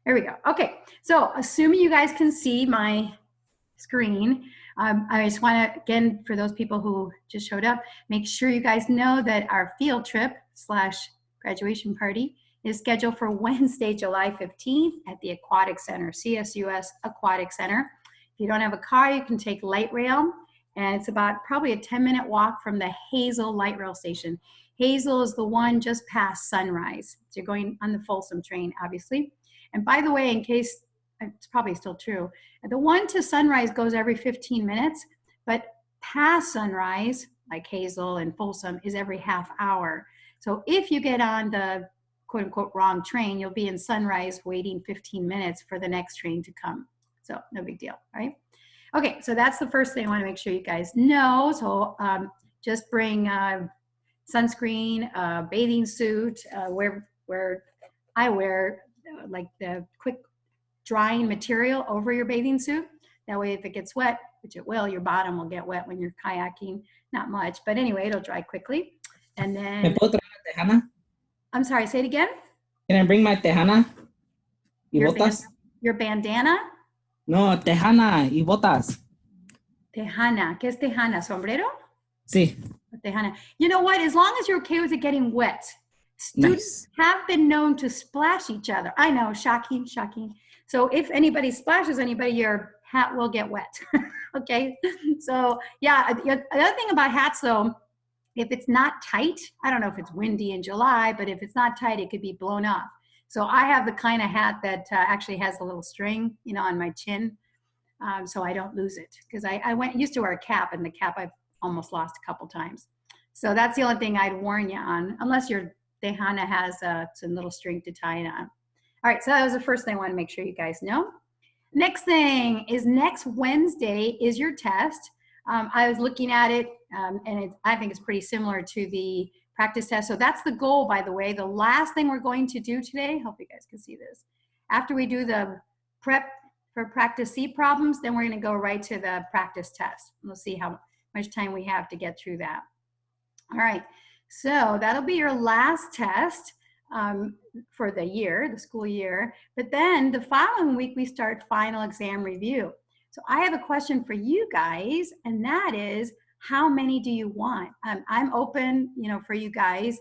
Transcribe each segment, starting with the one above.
There we go. Okay, so assuming you guys can see my screen, I just want to, again, for those people who just showed up, make sure you guys know that our field trip / graduation party is scheduled for Wednesday, July 15th at the Aquatic Center, CSUS Aquatic Center. If you don't have a car, you can take light rail, and it's about probably a 10-minute walk from the Hazel light rail station. Hazel is the one just past Sunrise. So you're going on the Folsom train, obviously. And by the way, in case, it's probably still true, the one to Sunrise goes every 15 minutes, but past Sunrise, like Hazel and Folsom, is every half hour. So if you get on the quote unquote wrong train, you'll be in Sunrise waiting 15 minutes for the next train to come. So no big deal, right? Okay, so that's the first thing I want to make sure you guys know. So just bring sunscreen, bathing suit, where I wear like the quick drying material over your bathing suit. That way if it gets wet, which it will, your bottom will get wet when you're kayaking, not much, but anyway, it'll dry quickly. And then, ¿Me puedo traer la tejana? I'm sorry, say it again. Can I bring my tejana y botas? Your bandana? No, tejana y botas. Tejana. ¿Qué es tejana? ¿Sombrero? Sí. Tejana. You know what? As long as you're okay with it getting wet, students have been known to splash each other. I know, shocking, shocking. So if anybody splashes anybody, your hat will get wet. Okay? So yeah, the other thing about hats though, if it's not tight, I don't know if it's windy in July, but if it's not tight, it could be blown off. So I have the kind of hat that actually has a little string, you know, on my chin, so I don't lose it. Because I used to wear a cap, and the cap I've almost lost a couple times. So that's the only thing I'd warn you on, unless your tejana has some little string to tie it on. All right, so that was the first thing I want to make sure you guys know. Next thing is next Wednesday is your test. I was looking at it, and I think it's pretty similar to the practice test. So that's the goal, by the way. The last thing we're going to do today, hope you guys can see this, after we do the prep for practice C problems, then we're going to go right to the practice test. We'll see how much time we have to get through that. All right, so that'll be your last test for the year, the school year. But then the following week, we start final exam review. So I have a question for you guys, and that is, how many do you want? I'm open, you know, for you guys.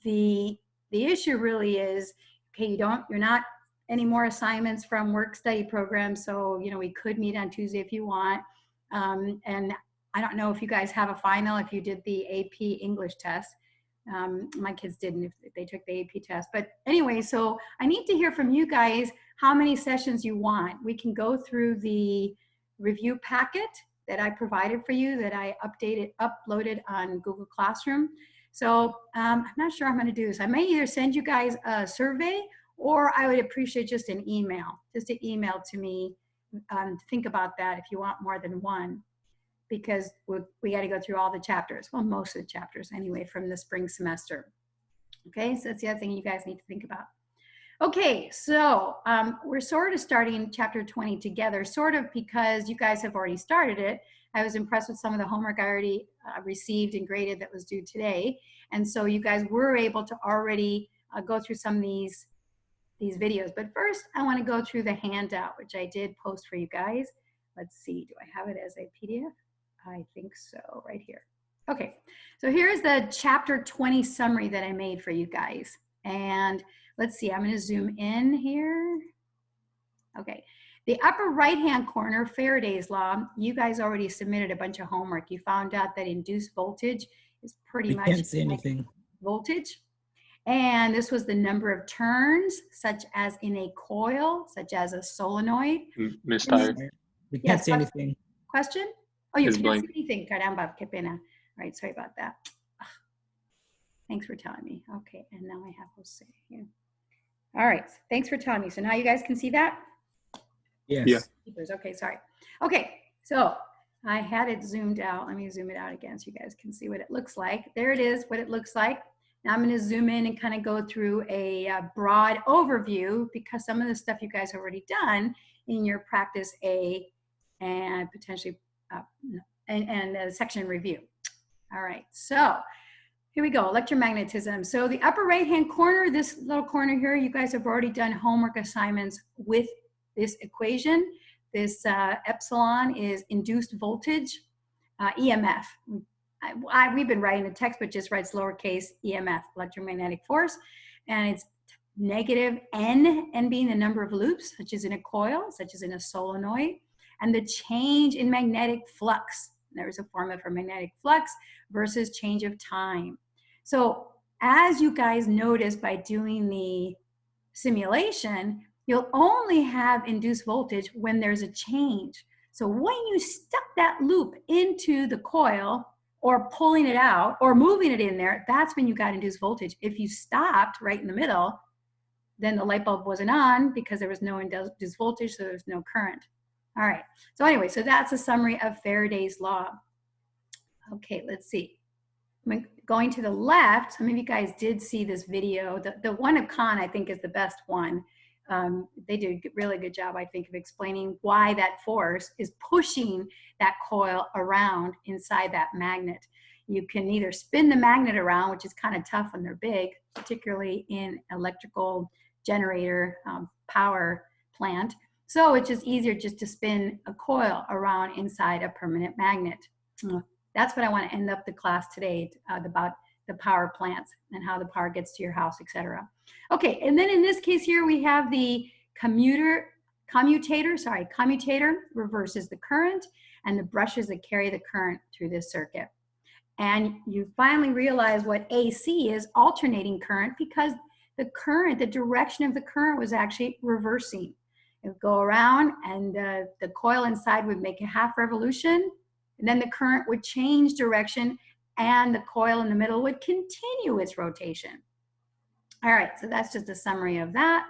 The issue really is, okay, you're not any more assignments from work study programs, so you know we could meet on Tuesday if you want. And I don't know if you guys have a final, if you did the AP English test. My kids didn't if they took the AP test. But anyway, so I need to hear from you guys how many sessions you want. We can go through the review packet that I provided for you, that I uploaded on Google Classroom. So I'm not sure how I'm going to do this. I may either send you guys a survey, or I would appreciate just an email, just an email to me. Think about that if you want more than one, because we got to go through all the chapters. Well, most of the chapters anyway from the spring semester. Okay, so that's the other thing you guys need to think about. Okay, so we're sort of starting chapter 20 together, sort of because you guys have already started it. I was impressed with some of the homework I already received and graded that was due today. And so you guys were able to already go through some of these videos. But first, I want to go through the handout, which I did post for you guys. Let's see, do I have it as a PDF? I think so, right here. Okay, so here's the chapter 20 summary that I made for you guys. And let's see, I'm going to zoom in here. Okay, the upper right-hand corner, Faraday's law, you guys already submitted a bunch of homework. You found out that induced voltage is pretty much can't see anything. Voltage. And this was the number of turns, such as in a coil, such as a solenoid. Mistyred. We can't see anything. Question? Oh, you It's can't blank. see anything. Caramba, qué pena. All right, sorry about that. Thanks for telling me. Okay, and now I have Jose here. All right, thanks for telling me. So now you guys can see that? Yes. Yeah. Okay, sorry. Okay, so I had it zoomed out. Let me zoom it out again so you guys can see what it looks like. There it is, what it looks like. Now I'm going to zoom in and kind of go through a broad overview, because some of the stuff you guys have already done in your practice A and potentially and section review. All right, so Here we go, electromagnetism. So the upper right-hand corner, this little corner here, you guys have already done homework assignments with this equation. This epsilon is induced voltage, EMF. We've been writing the text, but just writes lowercase EMF, electromagnetic force. And it's negative N being the number of loops, such as in a coil, such as in a solenoid, and the change in magnetic flux. There's a formula for magnetic flux versus change of time. So as you guys notice by doing the simulation, you'll only have induced voltage when there's a change. So when you stuck that loop into the coil or pulling it out or moving it in there, that's when you got induced voltage. If you stopped right in the middle, then the light bulb wasn't on because there was no induced voltage, so there's no current. All right, so anyway, so that's a summary of Faraday's law. Okay, let's see. Going to the left, some of you guys did see this video. The one of Khan, I think, is the best one. They did a really good job, I think, of explaining why that force is pushing that coil around inside that magnet. You can either spin the magnet around, which is kind of tough when they're big, particularly in electrical generator power plant. So it's just easier just to spin a coil around inside a permanent magnet. That's what I want to end up the class today, about the power plants and how the power gets to your house, etc. Okay, and then in this case here, we have the commutator reverses the current, and the brushes that carry the current through this circuit. And you finally realize what AC is, alternating current, because the current, the direction of the current was actually reversing. It would go around and the coil inside would make a half revolution, and then the current would change direction and the coil in the middle would continue its rotation. All right, so that's just a summary of that.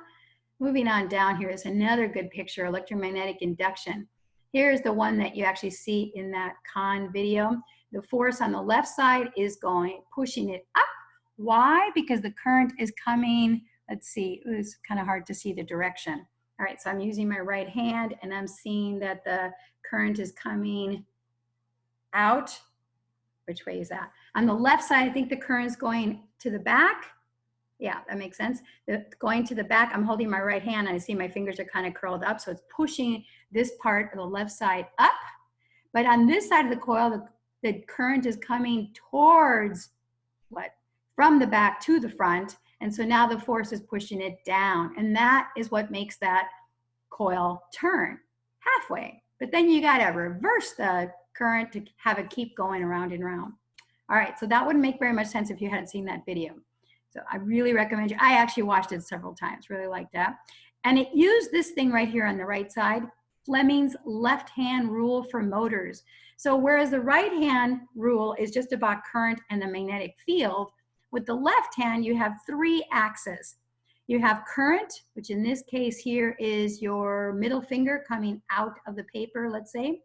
Moving on down here is another good picture, electromagnetic induction. Here's the one that you actually see in that Khan video. The force on the left side is pushing it up. Why? Because the current is coming, let's see, it's kind of hard to see the direction. All right, so I'm using my right hand and I'm seeing that the current is coming out. Which way is that? On the left side, I think the current is going to the back. Yeah, that makes sense. Going to the back, I'm holding my right hand and I see my fingers are kind of curled up. So it's pushing this part of the left side up. But on this side of the coil, the current is coming towards from the back to the front. And so now the force is pushing it down. And that is what makes that coil turn halfway. But then you got to reverse the current to have it keep going around and around. All right, so that wouldn't make very much sense if you hadn't seen that video. So I really recommend you. I actually watched it several times, really liked that. And it used this thing right here on the right side, Fleming's left-hand rule for motors. So whereas the right-hand rule is just about current and the magnetic field, with the left hand, you have three axes. You have current, which in this case here is your middle finger coming out of the paper, let's say.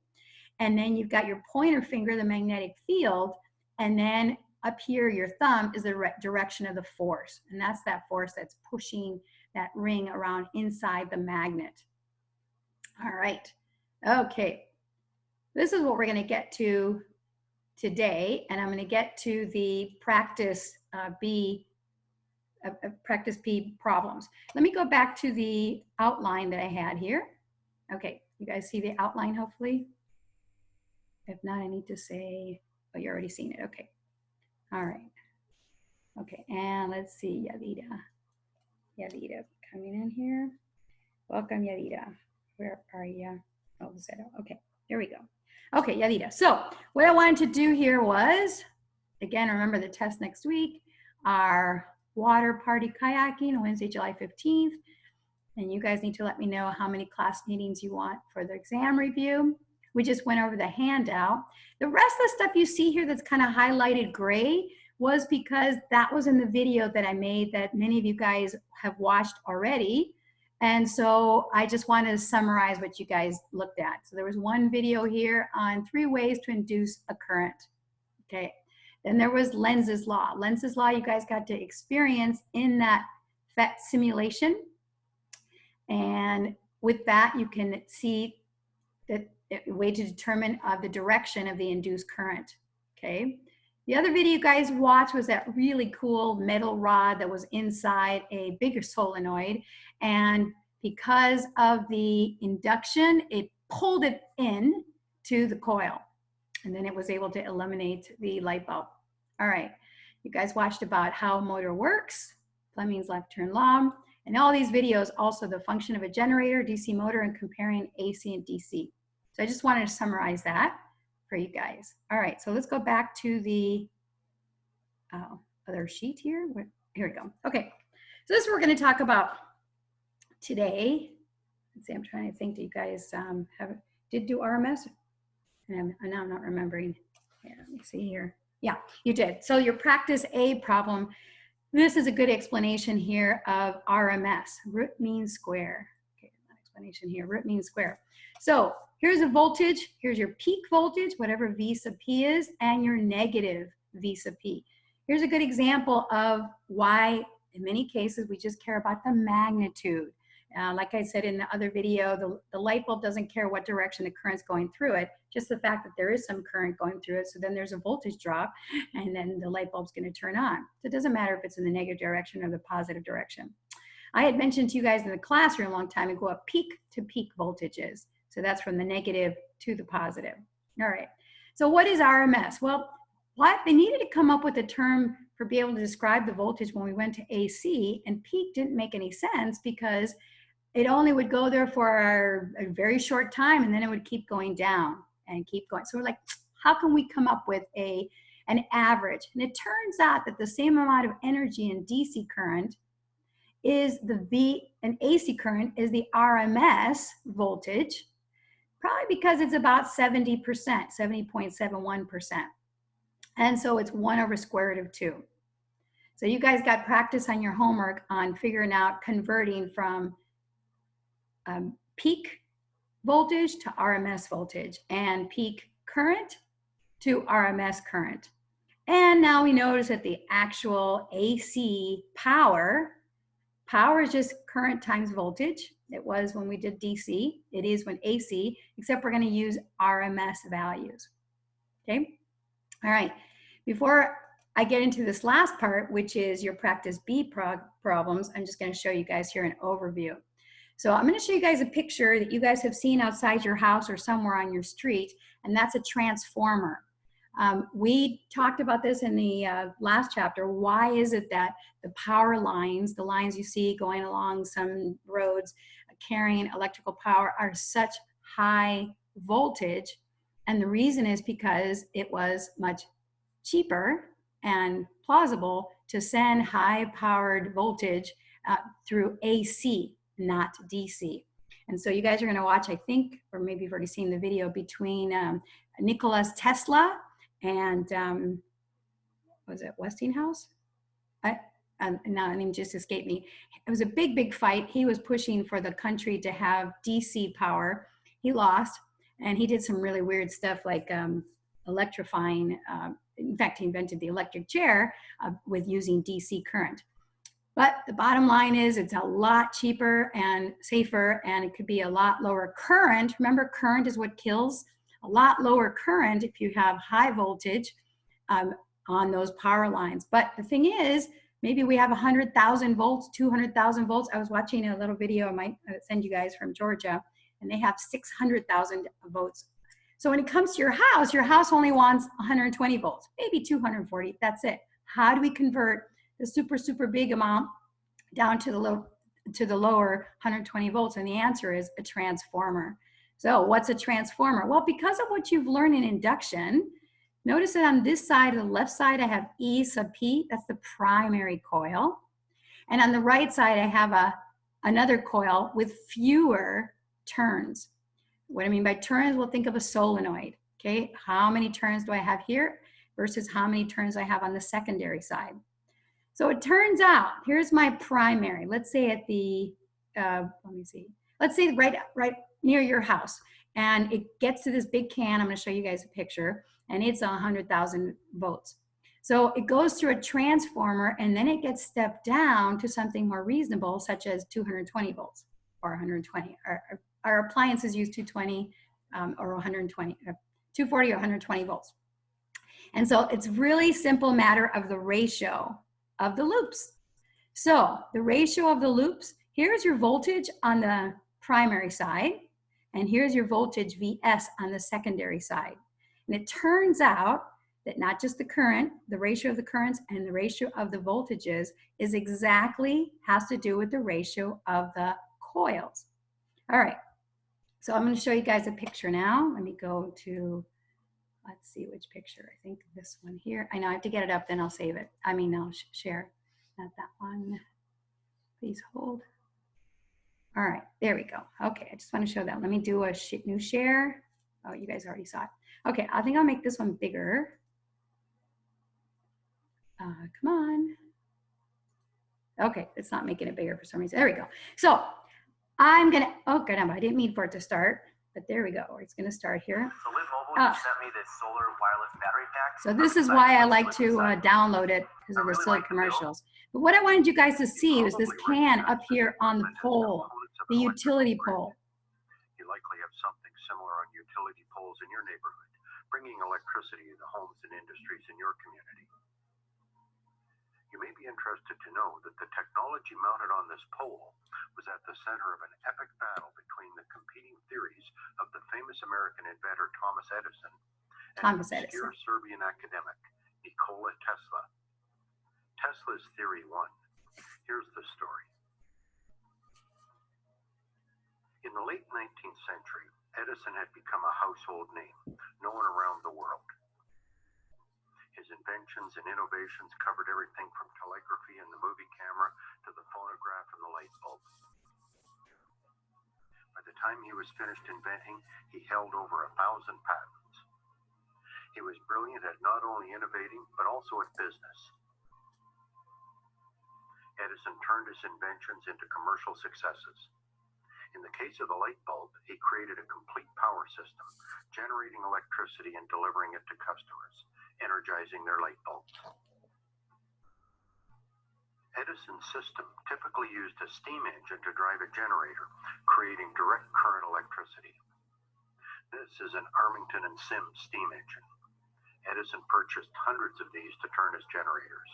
And then you've got your pointer finger, the magnetic field. And then up here, your thumb is the direction of the force. And that's that force that's pushing that ring around inside the magnet. All right. Okay. This is what we're going to get to today. And I'm going to get to the practice practice P problems. Let me go back to the outline that I had here. Okay. You guys see the outline, hopefully? If not, I need to say, oh, you already seen it. Okay. All right. Okay. And let's see, Yadida coming in here. Welcome, Yadida. Where are you? Oh, okay. Here we go. Okay, Yadida. So what I wanted to do here was, again, remember the test next week, our water party kayaking, Wednesday, July 15th. And you guys need to let me know how many class meetings you want for the exam review. We just went over the handout. The rest of the stuff you see here that's kind of highlighted gray was because that was in the video that I made that many of you guys have watched already. And so I just wanted to summarize what you guys looked at. So there was one video here on 3 ways to induce a current. Okay. Then there was Lenz's law. Lenz's law you guys got to experience in that FET simulation. And with that, you can see that a way to determine the direction of the induced current. Okay. The other video you guys watched was that really cool metal rod that was inside a bigger solenoid. And because of the induction, it pulled it in to the coil. And then it was able to eliminate the light bulb. All right, you guys watched about how a motor works, Fleming's left turn law, and all these videos, also the function of a generator, DC motor, and comparing AC and DC. So I just wanted to summarize that for you guys. All right, so let's go back to the other sheet here. Here we go. Okay, so this is what we're going to talk about today. Let's see, I'm trying to think that you guys did do RMS. And now I'm not remembering. Yeah, let me see here. Yeah, you did. So your practice A problem, this is a good explanation here of RMS, root mean square. Okay, that explanation here, root mean square. So here's a voltage, here's your peak voltage, whatever V sub P is, and your negative V sub P. Here's a good example of why, in many cases, we just care about the magnitude. Like I said in the other video, the light bulb doesn't care what direction the current's going through it, just the fact that there is some current going through it, so then there's a voltage drop, and then the light bulb's going to turn on. So it doesn't matter if it's in the negative direction or the positive direction. I had mentioned to you guys in the classroom a long time ago what peak to peak voltage is. So that's from the negative to the positive. All right. So what is RMS? Well, they needed to come up with a term for being able to describe the voltage when we went to AC, and peak didn't make any sense because it only would go there for a very short time, and then it would keep going down and keep going. So we're like, how can we come up with an average? And it turns out that the same amount of energy in DC current is an AC current is the RMS voltage, probably because it's about 70%, 70.71%. And so it's 1 over square root of 2. So you guys got practice on your homework on figuring out converting from peak voltage to RMS voltage and peak current to RMS current. And now we notice that the actual AC power is just current times voltage. It was when we did DC. It is when AC, except we're going to use RMS values. Okay? All right. Before I get into this last part, which is your practice B problems, I'm just going to show you guys here an overview. So I'm going to show you guys a picture that you guys have seen outside your house or somewhere on your street, and that's a transformer. We talked about this in the last chapter. Why is it that the power lines, the lines you see going along some roads carrying electrical power, are such high voltage? And the reason is because it was much cheaper and plausible to send high-powered voltage through AC, not DC. And so you guys are going to watch, I think, or maybe you've already seen the video between Nikola Tesla and was it Westinghouse? Now the name just escaped me. It was a big fight. He was pushing for the country to have DC power. He lost, and he did some really weird stuff like electrifying. In fact, he invented the electric chair with using DC current. But the bottom line is it's a lot cheaper and safer, and it could be a lot lower current. Remember, current is what kills. A lot lower current if you have high voltage on those power lines. But the thing is, maybe we have 100,000 volts, 200,000 volts. I was watching a little video I might send you guys from Georgia, and they have 600,000 volts. So when it comes to your house only wants 120 volts, maybe 240, that's it. How do we convert the super big amount down to the lower 120 volts? And the answer is a transformer. So what's a transformer? Well, because of what you've learned in induction, notice that on this side, the left side, I have E sub P, that's the primary coil. And on the right side, I have another coil with fewer turns. What I mean by turns, we'll think of a solenoid, okay? How many turns do I have here versus how many turns I have on the secondary side? So it turns out, here's my primary. Let's say at the, let's say right near your house, and it gets to this big can. I'm going to show you guys a picture, and it's 100,000 volts. So it goes through a transformer, and then it gets stepped down to something more reasonable, such as 220 volts or 120. Our appliances use 220 or 120, 240 or 120 volts. And so it's really simple matter of the ratio of the loops. So the ratio of the loops, here's your voltage on the primary side, and here's your voltage Vs on the secondary side. And it turns out that not just the current, the ratio of the currents and the ratio of the voltages is exactly, has to do with the ratio of the coils. All right, so I'm going to show you guys a picture now. Let me go to, let's see which picture. I think this one here. I know I have to get it up, then I'll save it. I mean, I'll share. Not that one. Please hold. All right, there we go. Okay, I just want to show that. Let me do a new share. Oh, you guys already saw it. Okay, I think I'll make this one bigger. Come on. Okay, it's not making it bigger for some reason. There we go. So I'm gonna, oh god, I didn't mean for it to start, but there we go. It's gonna start here. So Liv Mobile just sent me this solar wireless battery pack. So this is why I like to download it, because of the silly commercials. But what I wanted you guys to see was this can up here on the pole, the utility pole. You likely have something similar on utility poles in your neighborhood, bringing electricity to the homes and industries in your community. You may be interested to know that the technology mounted on this pole was at the center of an epic battle between the competing theories of the famous American inventor Thomas Edison and obscure Serbian academic Nikola Tesla. Tesla's theory won. Here's the story. In the late 19th century, Edison had become a household name, known around the world. His inventions and innovations covered everything from telegraphy and the movie camera to the phonograph and the light bulb. By the time he was finished inventing, he held over 1,000 patents. He was brilliant at not only innovating, but also at business. Edison turned his inventions into commercial successes. In the case of the light bulb, he created a complete power system, generating electricity and delivering it to customers, energizing their light bulbs. Edison's system typically used a steam engine to drive a generator, creating direct current electricity. This is an Armington and Sims steam engine. Edison purchased hundreds of these to turn his generators.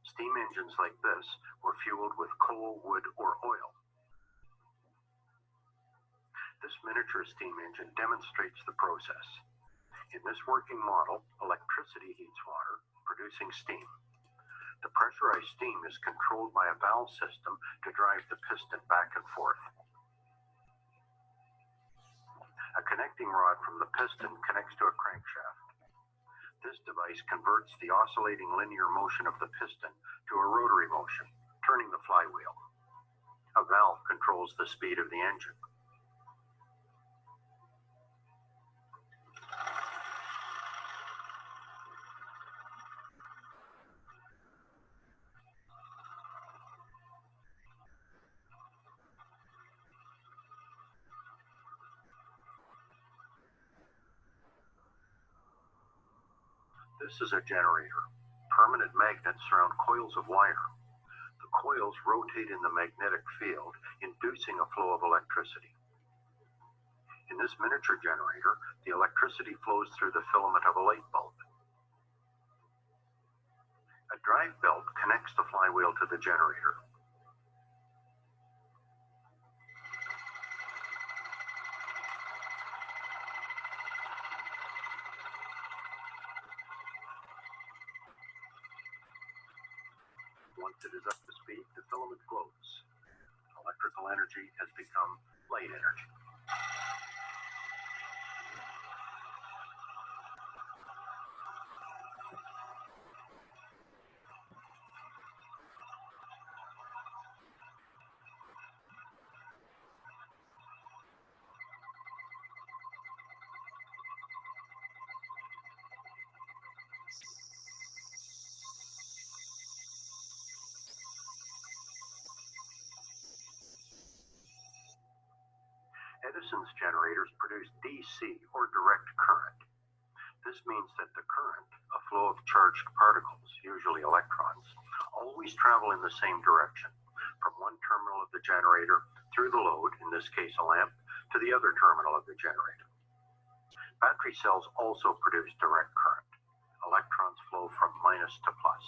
Steam engines like this were fueled with coal, wood, or oil. This miniature steam engine demonstrates the process. In this working model, electricity heats water, producing steam. The pressurized steam is controlled by a valve system to drive the piston back and forth. A connecting rod from the piston connects to a crankshaft. This device converts the oscillating linear motion of the piston to a rotary motion, turning the flywheel. A valve controls the speed of the engine. This is a generator. Permanent magnets surround coils of wire. The coils rotate in the magnetic field, inducing a flow of electricity. In this miniature generator, the electricity flows through the filament of a light bulb. A drive belt connects the flywheel to the generator. Once it is up to speed, the filament glows. Electrical energy has become light energy. Edison's generators produce DC, or direct current. This means that the current, a flow of charged particles, usually electrons, always travel in the same direction, from one terminal of the generator through the load, in this case a lamp, to the other terminal of the generator. Battery cells also produce direct current. electrons flow from minus to plus.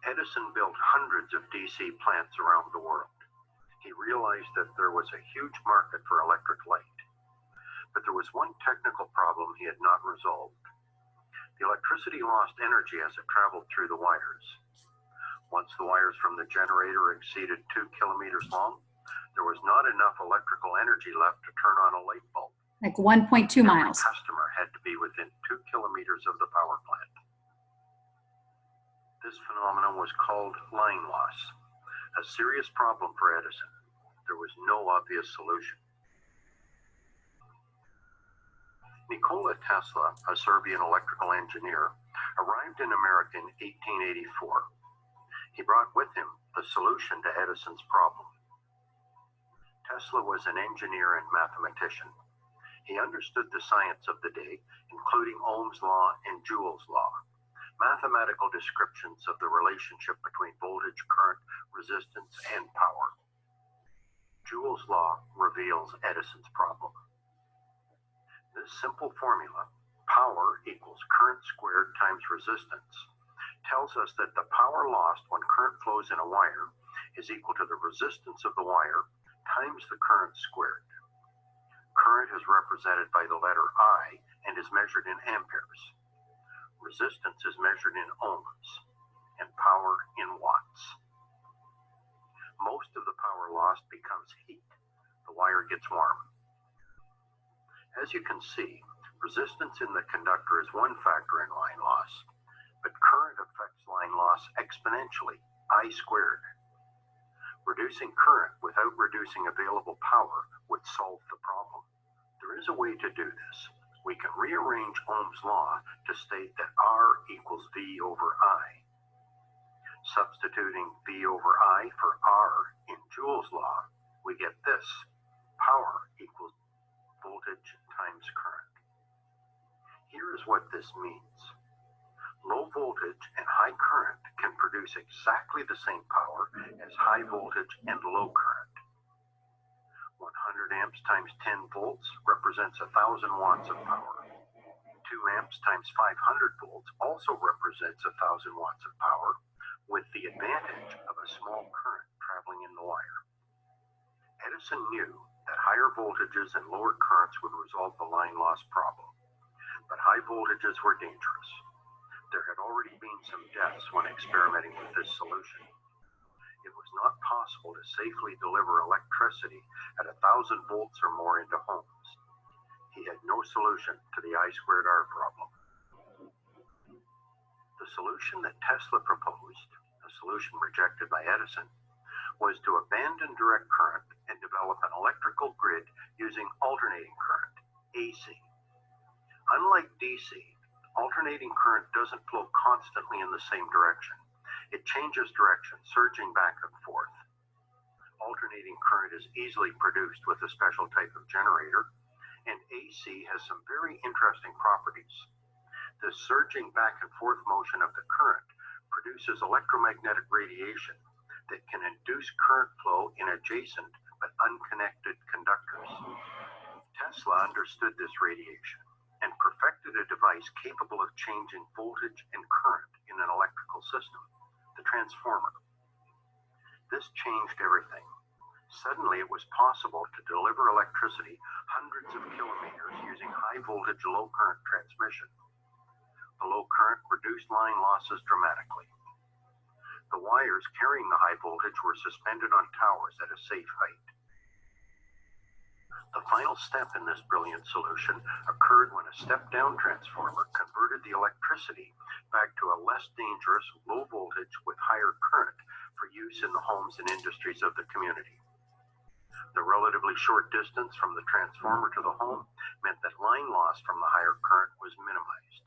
Edison built hundreds of DC plants around the world. He realized that there was a huge market for electric light. But there was one technical problem he had not resolved. The electricity lost energy as it traveled through the wires. Once the wires from the generator exceeded 2 kilometers long, there was not enough electrical energy left to turn on a light bulb. Like 1.2 miles. Every customer had to be within 2 kilometers of the power plant. This phenomenon was called line loss, a serious problem for Edison. There was no obvious solution. Nikola Tesla, a Serbian electrical engineer, arrived in America in 1884. He brought with him the solution to Edison's problem. Tesla was an engineer and mathematician. He understood the science of the day, including Ohm's law and Joule's law, mathematical descriptions of the relationship between voltage, current, resistance, and power. Joule's law reveals Edison's problem. This simple formula, power equals current squared times resistance, tells us that the power lost when current flows in a wire is equal to the resistance of the wire times the current squared. Current is represented by the letter I and is measured in amperes. Resistance is measured in ohms, and power in watts. Most of the power lost becomes heat. The wire gets warm. As you can see, resistance in the conductor is one factor in line loss, but current affects line loss exponentially, I squared. Reducing current without reducing available power would solve the problem. There is a way to do this. We can rearrange Ohm's law to state that R equals V over I. Substituting V over I for R in Joule's law, we get this. Power equals voltage times current. Here is what this means. Low voltage and high current can produce exactly the same power as high voltage and low current. 100 amps times 10 volts represents 1,000 watts of power. 2 amps times 500 volts also represents 1,000 watts of power, with the advantage of a small current traveling in the wire. Edison knew that higher voltages and lower currents would resolve the line loss problem, but high voltages were dangerous. There had already been some deaths when experimenting with this solution. It was not possible to safely deliver electricity at 1,000 volts or more into homes. He had no solution to the I squared R problem. The solution that Tesla proposed, a solution rejected by Edison, was to abandon direct current and develop an electrical grid using alternating current, AC. Unlike DC, alternating current doesn't flow constantly in the same direction. It changes direction, surging back and forth. Alternating current is easily produced with a special type of generator, and AC has some very interesting properties. The surging back and forth motion of the current produces electromagnetic radiation that can induce current flow in adjacent but unconnected conductors. Tesla understood this radiation and perfected a device capable of changing voltage and current in an electrical system, the transformer. This changed everything. Suddenly it was possible to deliver electricity hundreds of kilometers using high voltage, low current transmission. The low current reduced line losses dramatically. The wires carrying the high voltage were suspended on towers at a safe height. The final step in this brilliant solution occurred when a step-down transformer converted the electricity back to a less dangerous low voltage with higher current for use in the homes and industries of the community. The relatively short distance from the transformer to the home meant that line loss from the higher current was minimized.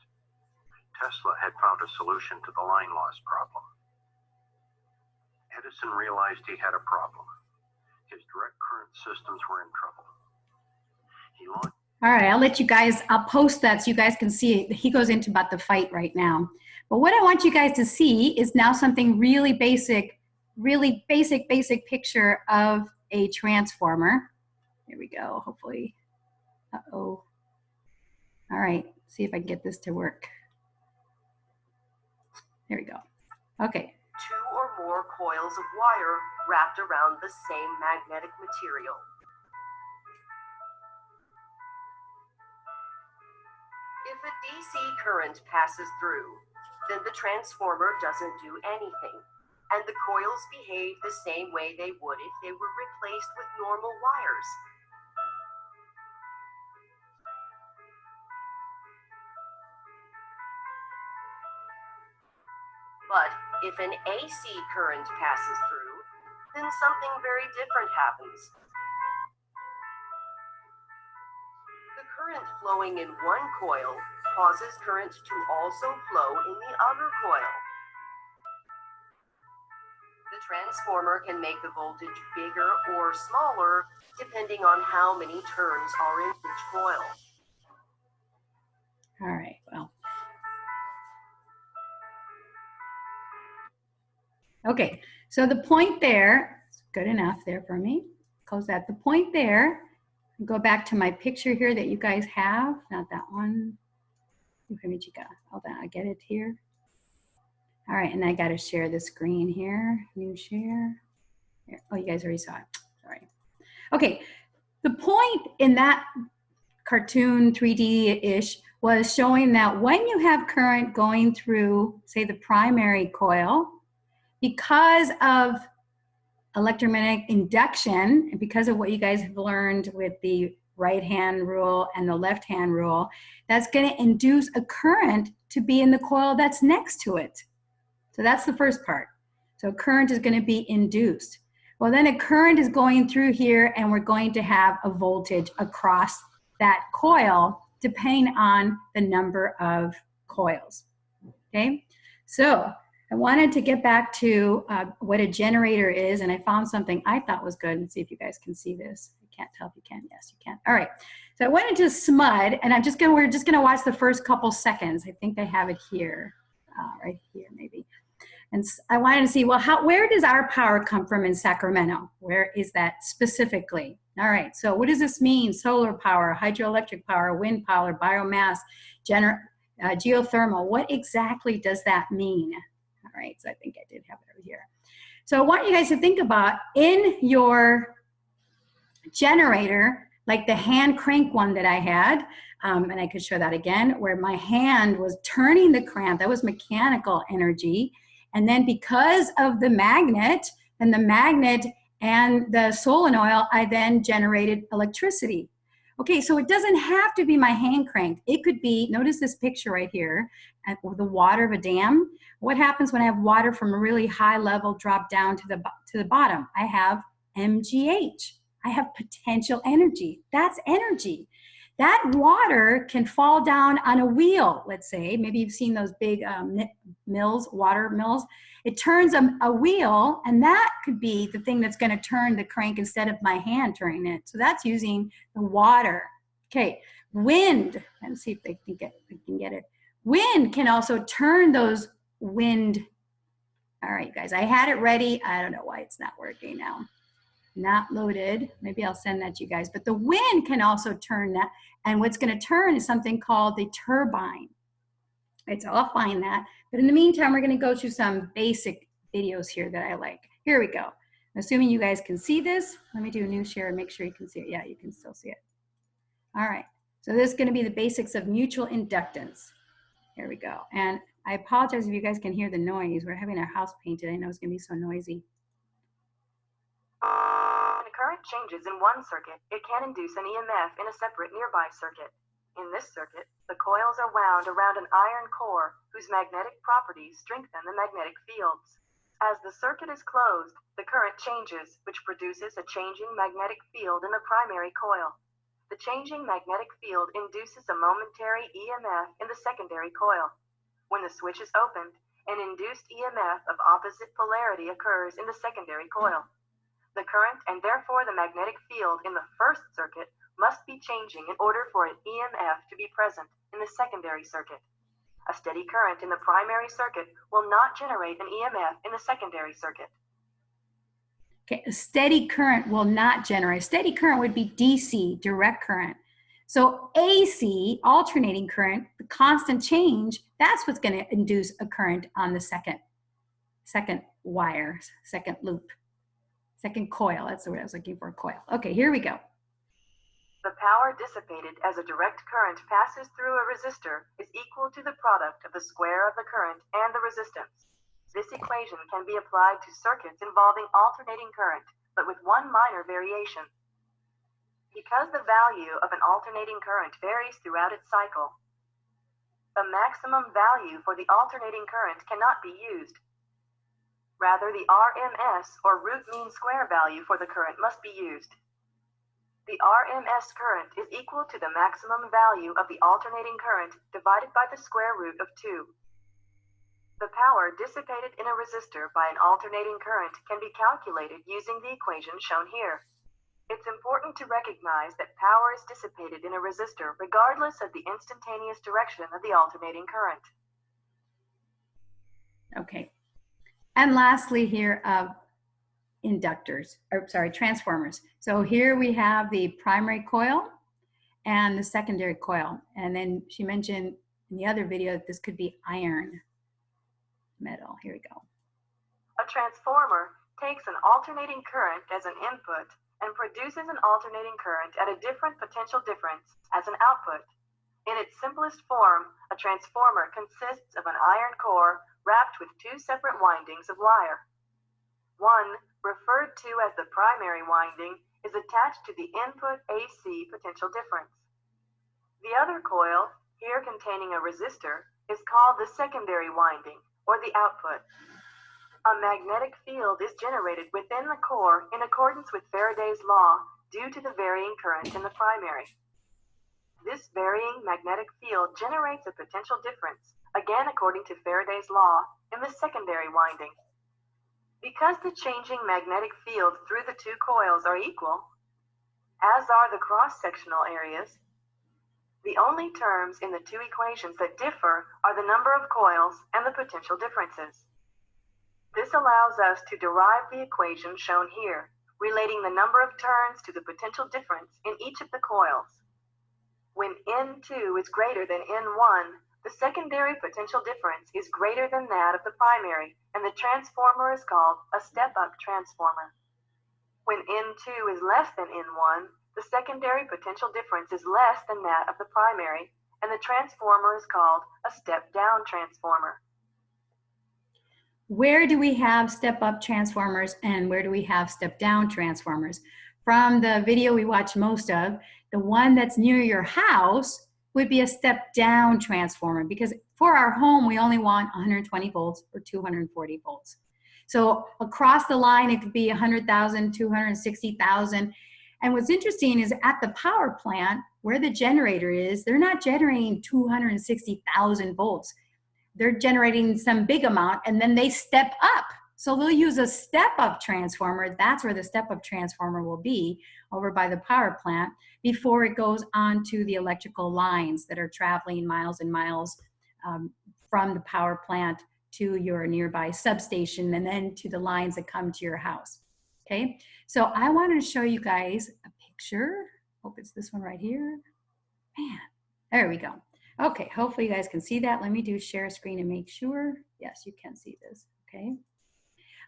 Tesla had found a solution to the line loss problem. Edison realized he had a problem. His direct current systems were in trouble. All right, I'll let you guys, I'll post that so you guys can see it. He goes into about the fight right now. But what I want you guys to see is now something really basic picture of a transformer. Here we go, hopefully. Uh-oh. All right, see if I can get this to work. There we go. Okay. 2 or more coils of wire wrapped around the same magnetic material. If a DC current passes through, then the transformer doesn't do anything, and the coils behave the same way they would if they were replaced with normal wires. But if an AC current passes through, then something very different happens. The current flowing in one coil causes current to also flow in the other coil. The transformer can make the voltage bigger or smaller depending on how many turns are in each coil. All right, well. Okay, so the point there, it's good enough there for me. Close that. The point there, go back to my picture here that you guys have, not that one. Hold on, I get it here. All right, and I got to share the screen here. New share. Here. Oh, you guys already saw it. Sorry. Okay, the point in that cartoon 3D-ish was showing that when you have current going through, say, the primary coil, because of electromagnetic induction, and because of what you guys have learned with the right-hand rule and the left-hand rule, that's going to induce a current to be in the coil that's next to it. So that's the first part. So current is going to be induced. Well, then a current is going through here, and we're going to have a voltage across that coil depending on the number of coils. Okay, so I wanted to get back to what a generator is, and I found something I thought was good. And see if you guys can see this. I can't tell if you can. Yes, you can. All right. So I went into SMUD, and we're just gonna watch the first couple seconds. I think I have it here, right here maybe. And I wanted to see, well, where does our power come from in Sacramento? Where is that specifically? All right. So what does this mean? Solar power, hydroelectric power, wind power, biomass, geothermal. What exactly does that mean? All right, so I think I did have it over here. So I want you guys to think about in your generator, like the hand crank one that I had, and I could show that again, where my hand was turning the crank, that was mechanical energy. And then because of the magnet and the solenoid, I then generated electricity. Okay, so it doesn't have to be my hand crank. It could be, notice this picture right here, the water of a dam. What happens when I have water from a really high level drop down to the bottom? I have MGH. I have potential energy. That's energy. That water can fall down on a wheel, let's say. Maybe you've seen those big mills, water mills. It turns a wheel, and that could be the thing that's going to turn the crank instead of my hand turning it. So that's using the water. Okay, wind. Let's see if they can get it. Wind can also turn those wind. All right, you guys, I had it ready. I don't know why it's not working now. Not loaded. Maybe I'll send that to you guys. But the wind can also turn that. And what's going to turn is something called the turbine. Right, so I'll find that. But in the meantime, we're going to go through some basic videos here that I like. Here we go. I'm assuming you guys can see this. Let me do a new share and make sure you can see it. Yeah, you can still see it. All right. So this is going to be the basics of mutual inductance. Here we go. And I apologize if you guys can hear the noise. We're having our house painted. I know it's going to be so noisy. When a current changes in one circuit, it can induce an EMF in a separate nearby circuit. In this circuit, the coils are wound around an iron core whose magnetic properties strengthen the magnetic fields. As the circuit is closed, the current changes, which produces a changing magnetic field in the primary coil. The changing magnetic field induces a momentary EMF in the secondary coil. When the switch is opened, an induced EMF of opposite polarity occurs in the secondary coil. The current and therefore the magnetic field in the first circuit must be changing in order for an EMF to be present in the secondary circuit. A steady current in the primary circuit will not generate an EMF in the secondary circuit. Okay, a steady current will not generate. Steady current would be DC, direct current. So AC, alternating current, the constant change, that's what's going to induce a current on the second wire, second loop, second coil. That's the word I was looking for, coil. Okay, here we go. The power dissipated as a direct current passes through a resistor is equal to the product of the square of the current and the resistance. This equation can be applied to circuits involving alternating current, but with one minor variation. Because the value of an alternating current varies throughout its cycle, the maximum value for the alternating current cannot be used. Rather, the RMS, or root mean square value for the current, must be used. The RMS current is equal to the maximum value of the alternating current divided by the square root of 2. The power dissipated in a resistor by an alternating current can be calculated using the equation shown here. It's important to recognize that power is dissipated in a resistor regardless of the instantaneous direction of the alternating current. Okay. And lastly here, transformers. So here we have the primary coil and the secondary coil. And then she mentioned in the other video that this could be iron, metal. Here we go. A transformer takes an alternating current as an input and produces an alternating current at a different potential difference as an output. In its simplest form, a transformer consists of an iron core wrapped with 2 separate windings of wire. One, referred to as the primary winding, is attached to the input AC potential difference. The other coil, here containing a resistor, is called the secondary winding, or the output. A magnetic field is generated within the core in accordance with Faraday's law due to the varying current in the primary. This varying magnetic field generates a potential difference, again according to Faraday's law, in the secondary winding. Because the changing magnetic field through the 2 coils are equal, as are the cross-sectional areas, the only terms in the 2 equations that differ are the number of coils and the potential differences. This allows us to derive the equation shown here, relating the number of turns to the potential difference in each of the coils. When N2 is greater than N1, the secondary potential difference is greater than that of the primary, and the transformer is called a step-up transformer. When N2 is less than N1, the secondary potential difference is less than that of the primary, and the transformer is called a step-down transformer. Where do we have step-up transformers and where do we have step-down transformers? From the video we watched most of, the one that's near your house would be a step-down transformer, because for our home, we only want 120 volts or 240 volts. So across the line, it could be 100,000, 260,000. And what's interesting is at the power plant, where the generator is, they're not generating 260,000 volts. They're generating some big amount, and then they step up. So they'll use a step-up transformer. That's where the step-up transformer will be, over by the power plant, before it goes onto the electrical lines that are traveling miles and miles from the power plant to your nearby substation, and then to the lines that come to your house. Okay, so I wanted to show you guys a picture. Hope it's this one right here. Man, there we go. Okay, hopefully you guys can see that. Let me do share screen and make sure. Yes, you can see this. Okay.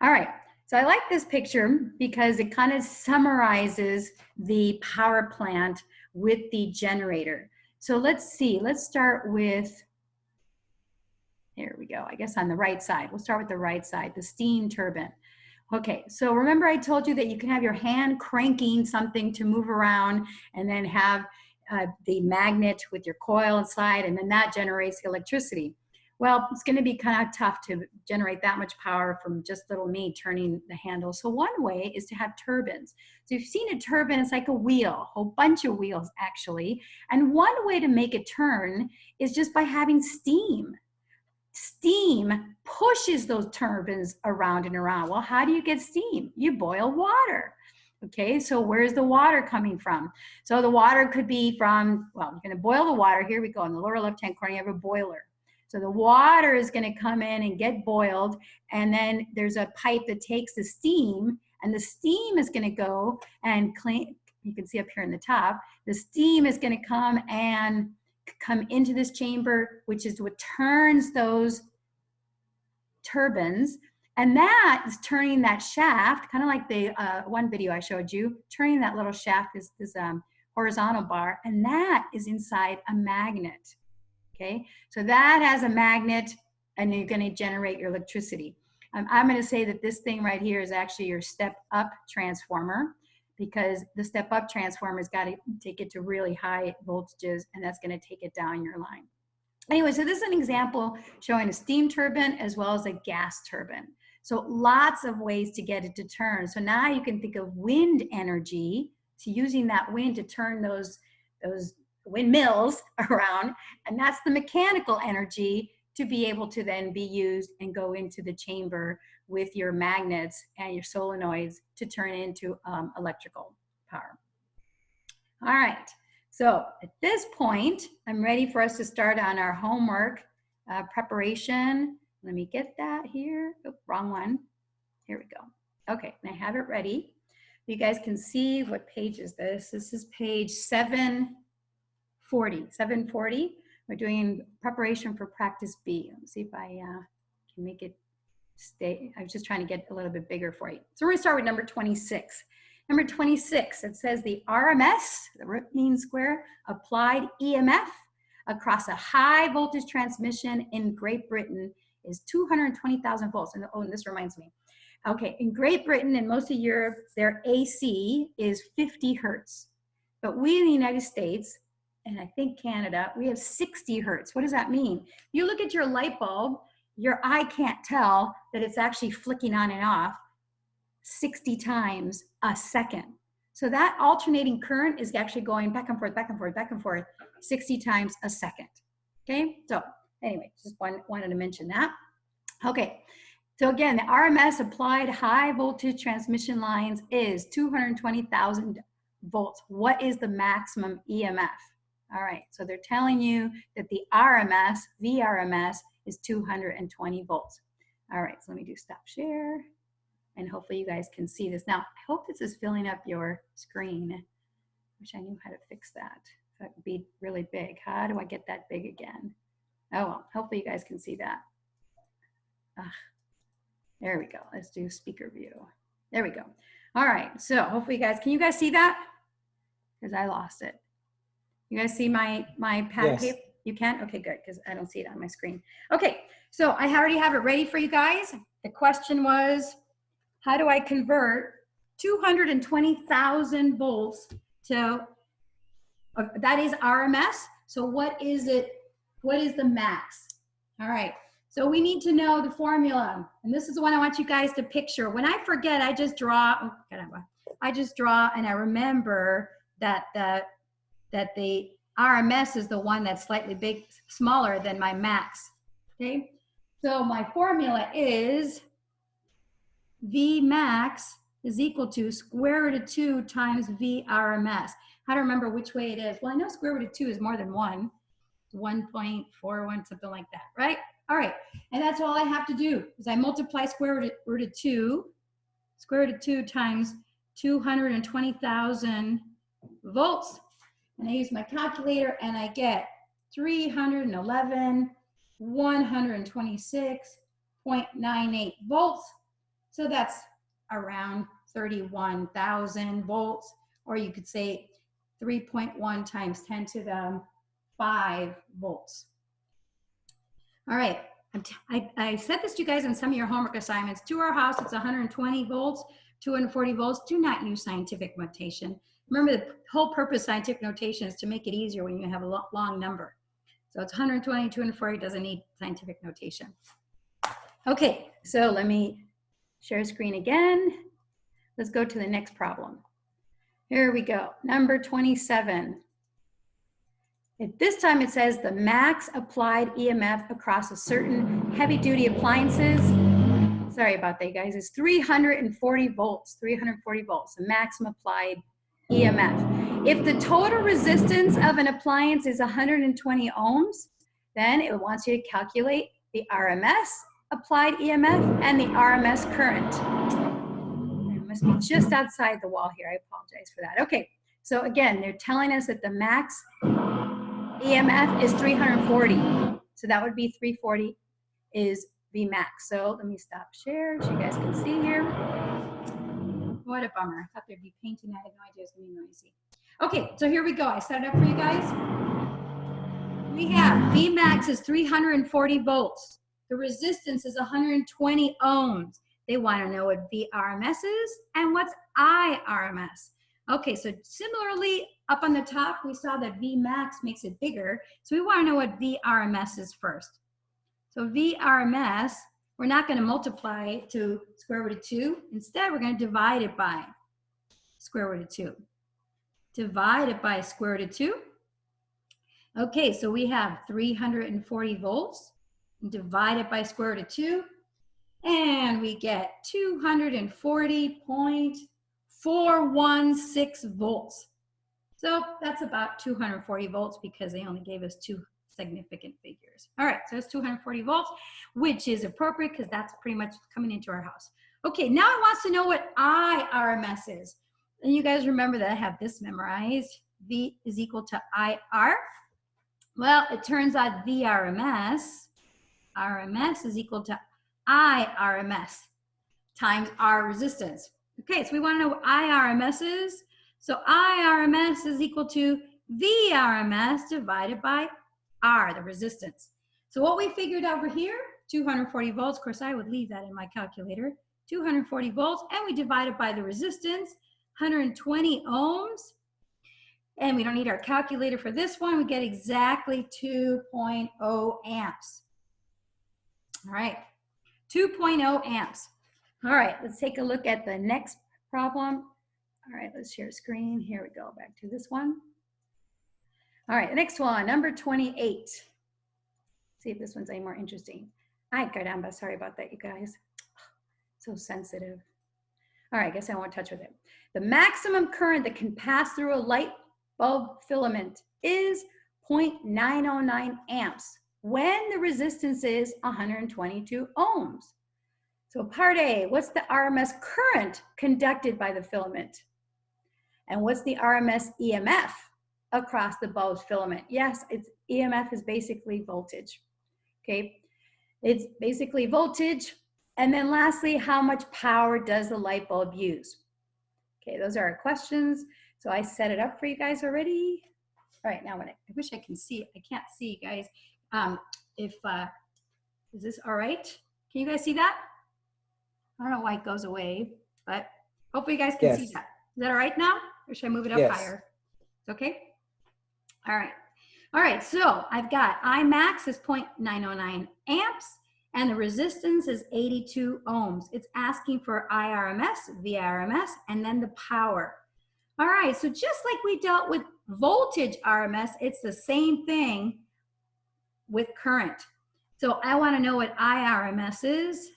All right, so I like this picture because it kind of summarizes the power plant with the generator. So let's see, let's start with, here we go, I guess on the right side. We'll start with the right side, the steam turbine. Okay, so remember I told you that you can have your hand cranking something to move around and then have the magnet with your coil inside, and then that generates the electricity. Well, it's going to be kind of tough to generate that much power from just little me turning the handle. So one way is to have turbines. So you've seen a turbine, it's like a wheel, a whole bunch of wheels actually. And one way to make it turn is just by having steam. Steam pushes those turbines around and around. Well, how do you get steam? You boil water. Okay, so where's the water coming from? So the water could be from, well, you're going to boil the water. Here we go. In the lower left-hand corner, you have a boiler. So the water is going to come in and get boiled, and then there's a pipe that takes the steam, and the steam is going to go and you can see up here in the top, the steam is going to come into this chamber, which is what turns those turbines. And that is turning that shaft, kind of like the one video I showed you, turning that little shaft, this horizontal bar, and that is inside a magnet. Okay, so that has a magnet, and you're going to generate your electricity. I'm going to say that this thing right here is actually your step-up transformer, because the step-up transformer has got to take it to really high voltages, and that's going to take it down your line. Anyway, so this is an example showing a steam turbine as well as a gas turbine. So lots of ways to get it to turn. So now you can think of wind energy, so using that wind to turn those windmills around, and that's the mechanical energy to be able to then be used and go into the chamber with your magnets and your solenoids to turn into electrical power. All right, so at this point, I'm ready for us to start on our homework preparation. Let me get that here. Oh, wrong one. Here we go. Okay, and I have it ready. You guys can see what page is this. This is page 740. 740. We're doing preparation for practice B. Let me see if I can make it stay. I was just trying to get a little bit bigger for you. So we're going to start with number 26. Number 26, it says the RMS, the root mean square, applied EMF across a high voltage transmission in Great Britain is 220,000 volts. And, oh, and this reminds me. Okay, in Great Britain and most of Europe, their AC is 50 hertz. But we in the United States, and I think Canada, we have 60 hertz. What does that mean? You look at your light bulb, your eye can't tell that it's actually flicking on and off 60 times a second. So that alternating current is actually going back and forth, back and forth, back and forth, 60 times a second. Okay, so anyway, just wanted to mention that. Okay, so again, the RMS applied high voltage transmission lines is 220,000 volts. What is the maximum EMF? All right, so they're telling you that the RMS, VRMS, is 220 volts. All right, so let me do stop share, and hopefully you guys can see this. Now, I hope this is filling up your screen. Wish I knew how to fix that. That would be really big. How do I get that big again? Oh, well, hopefully you guys can see that. There we go. Let's do speaker view. There we go. All right, so hopefully can you guys see that? Because I lost it. You guys see my pad paper? You can? Okay, good, because I don't see it on my screen. Okay, so I already have it ready for you guys. The question was, how do I convert 220,000 volts to, that is RMS. So what is it? What is the max? All right, so we need to know the formula. And this is the one I want you guys to picture. When I forget, I just draw, and I remember that the RMS is the one that's slightly smaller than my max, okay? So my formula is V max is equal to square root of 2 times V RMS. How to remember which way it is? Well, I know square root of 2 is more than 1. 1.41, something like that, right? All right, and that's all I have to do is I multiply square root of 2 times 220,000 volts. And I use my calculator and I get 126.98 volts. So that's around 31,000 volts, or you could say 3.1 times 10 to the 5 volts. All right, I said this to you guys in some of your homework assignments. To our house, it's 120 volts, 240 volts. Do not use scientific notation. Remember, the whole purpose of scientific notation is to make it easier when you have a long number. So it's 120, 240, doesn't need scientific notation. Okay, so let me share screen again. Let's go to the next problem. Here we go, number 27. At this time it says the max applied EMF across a certain heavy-duty appliances, sorry about that, guys, is 340 volts, 340 volts, the maximum applied EMF. If the total resistance of an appliance is 120 ohms, then it wants you to calculate the RMS applied EMF and the RMS current. It must be just outside the wall here. I apologize for that. Okay, So again, they're telling us that the max EMF is 340. So that would be 340 is V max. So let me stop share so you guys can see here. What a bummer. I thought there'd be painting. I had no idea it was going to be noisy. Okay, so here we go. I set it up for you guys. We have V max is 340 volts. The resistance is 120 ohms. They want to know what VRMS is and what's IRMS. Okay, so similarly, up on the top, we saw that V max makes it bigger. So we want to know what VRMS is first. So VRMS, we're not going to multiply to square root of 2. Instead, we're going to divide it by square root of 2. Divide it by square root of 2. Okay, so we have 340 volts. Divide it by square root of 2. And we get 240.416 volts. So that's about 240 volts because they only gave us 2 significant figures. All right, so it's 240 volts, which is appropriate because that's pretty much coming into our house. Okay, now it wants to know what IRMS is. And you guys remember that I have this memorized. V is equal to IR. Well, it turns out VRMS, RMS is equal to IRMS times R resistance. Okay, so we want to know what IRMS is. So IRMS is equal to VRMS divided by R, the resistance. So what we figured over here, 240 volts, of course I would leave that in my calculator, 240 volts, and we divide it by the resistance, 120 ohms, and we don't need our calculator for this one, we get exactly 2.0 amps. All right, 2.0 amps. All right, let's take a look at the next problem. All right, let's share screen. Here we go, back to this one. All right, the next one, number 28. See if this one's any more interesting. Ay, caramba, sorry about that, you guys. So sensitive. All right, I guess I won't touch with it. The maximum current that can pass through a light bulb filament is 0.909 amps when the resistance is 122 ohms. So part A, what's the RMS current conducted by the filament? And what's the RMS EMF across the bulb's filament? Yes, it's EMF is basically voltage. Okay, it's basically voltage. And then lastly, how much power does the light bulb use? Okay, those are our questions. So I set it up for you guys already. All right, now I wish I can see it. I can't see, guys. Is this all right? Can you guys see that? I don't know why it goes away, but hopefully you guys can see that. Is that all right now? Or should I move it up higher? Okay? All right. All right, so I've got I max is 0.909 amps, and the resistance is 82 ohms. It's asking for IRMS, VRMS, and then the power. All right, so just like we dealt with voltage RMS, it's the same thing with current. So I want to know what IRMS is,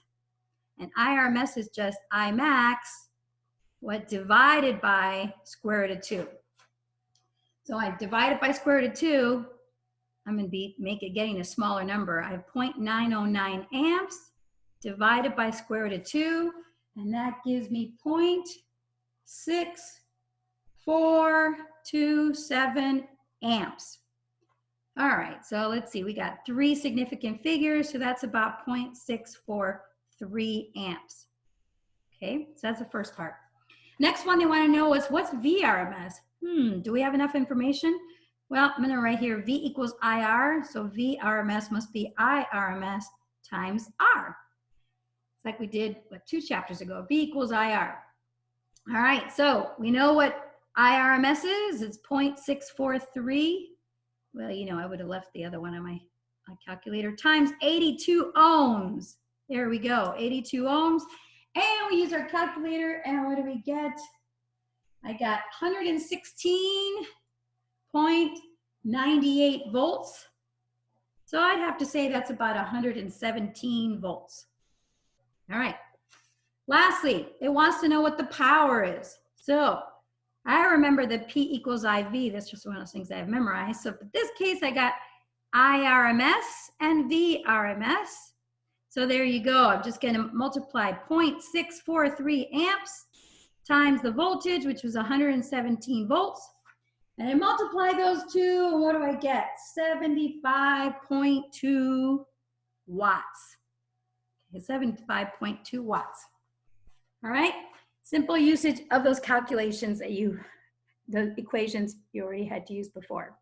and IRMS is just I max, what divided by square root of 2. So I divide it by square root of 2. I'm going to make it getting a smaller number. I have 0.909 amps divided by square root of 2, and that gives me 0.6427 amps. All right, so let's see. We got 3 significant figures, so that's about 0.643 amps. Okay, so that's the first part. Next one they want to know is what's VRMS? Do we have enough information? Well, I'm going to write here V equals IR, so VRMS must be IRMS times R. It's like we did, 2 chapters ago, V equals IR. All right, so we know what IRMS is. It's 0.643. Well, you know, I would have left the other one on my calculator, times 82 ohms. There we go, 82 ohms. And we use our calculator, and what do we get? I got 116.98 volts. So I'd have to say that's about 117 volts. All right. Lastly, it wants to know what the power is. So I remember that P equals IV. That's just one of those things I have memorized. So for this case, I got IRMS and VRMS. So there you go. I'm just going to multiply 0.643 amps times the voltage, which was 117 volts, And I multiply those two, and what do I get? 75.2 watts. Okay, 75.2 watts. All right, simple usage of those calculations that the equations you already had to use before.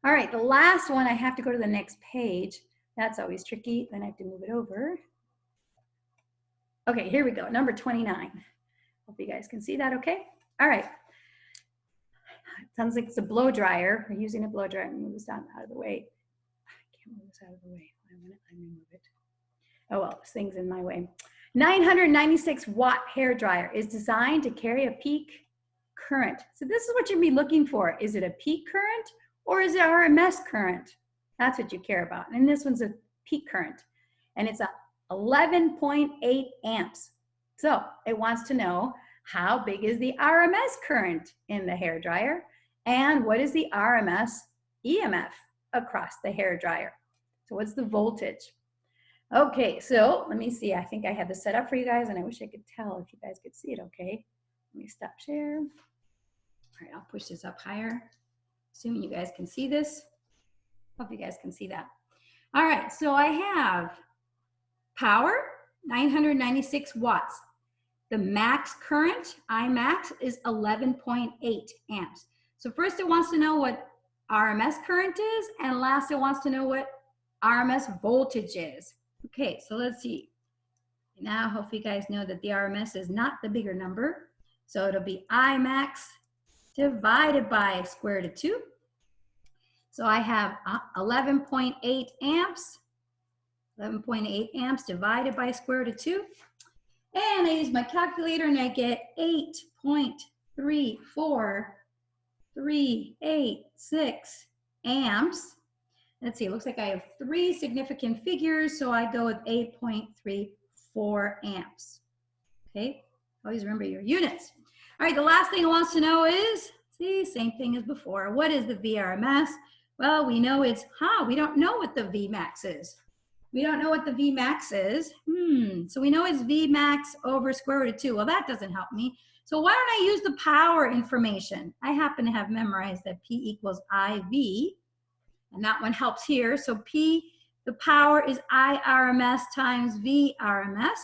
All right, the last one, I have to go to the next page. That's always tricky, then I have to move it over. Okay, here we go, number 29. Hope you guys can see that okay? All right. Sounds like it's a blow dryer. We're using a blow dryer. I'm move this down out of the way. I can't move this out of the way. Let me move it. Oh well, this thing's in my way. 996 watt hair dryer is designed to carry a peak current. So this is what you'd be looking for. Is it a peak current or is it RMS current? That's what you care about. And this one's a peak current. And it's a 11.8 amps. So it wants to know how big is the RMS current in the hair dryer and what is the RMS EMF across the hair dryer. So what's the voltage? Okay, so let me see. I think I have this set up for you guys and I wish I could tell if you guys could see it okay. Let me stop share. All right, I'll push this up higher. Assuming you guys can see this. Hope you guys can see that. All right, so I have power, 996 watts. The max current, Imax, is 11.8 amps. So first it wants to know what RMS current is, and last it wants to know what RMS voltage is. Okay, so let's see. Now hopefully you guys know that the RMS is not the bigger number. So it'll be Imax divided by square root of 2. So I have 11.8 amps. 11.8 amps divided by square root of 2. And I use my calculator and I get 8.34386 amps. Let's see, it looks like I have 3 significant figures, so I go with 8.34 amps. Okay, always remember your units. All right, the last thing it wants to know is, see, same thing as before. What is the VRMS? Well, we know it's, we don't know what the Vmax is. We don't know what the Vmax is. So we know it's Vmax over square root of 2. Well, that doesn't help me. So why don't I use the power information? I happen to have memorized that P equals IV, and that one helps here. So P, the power is IRMS times VRMS.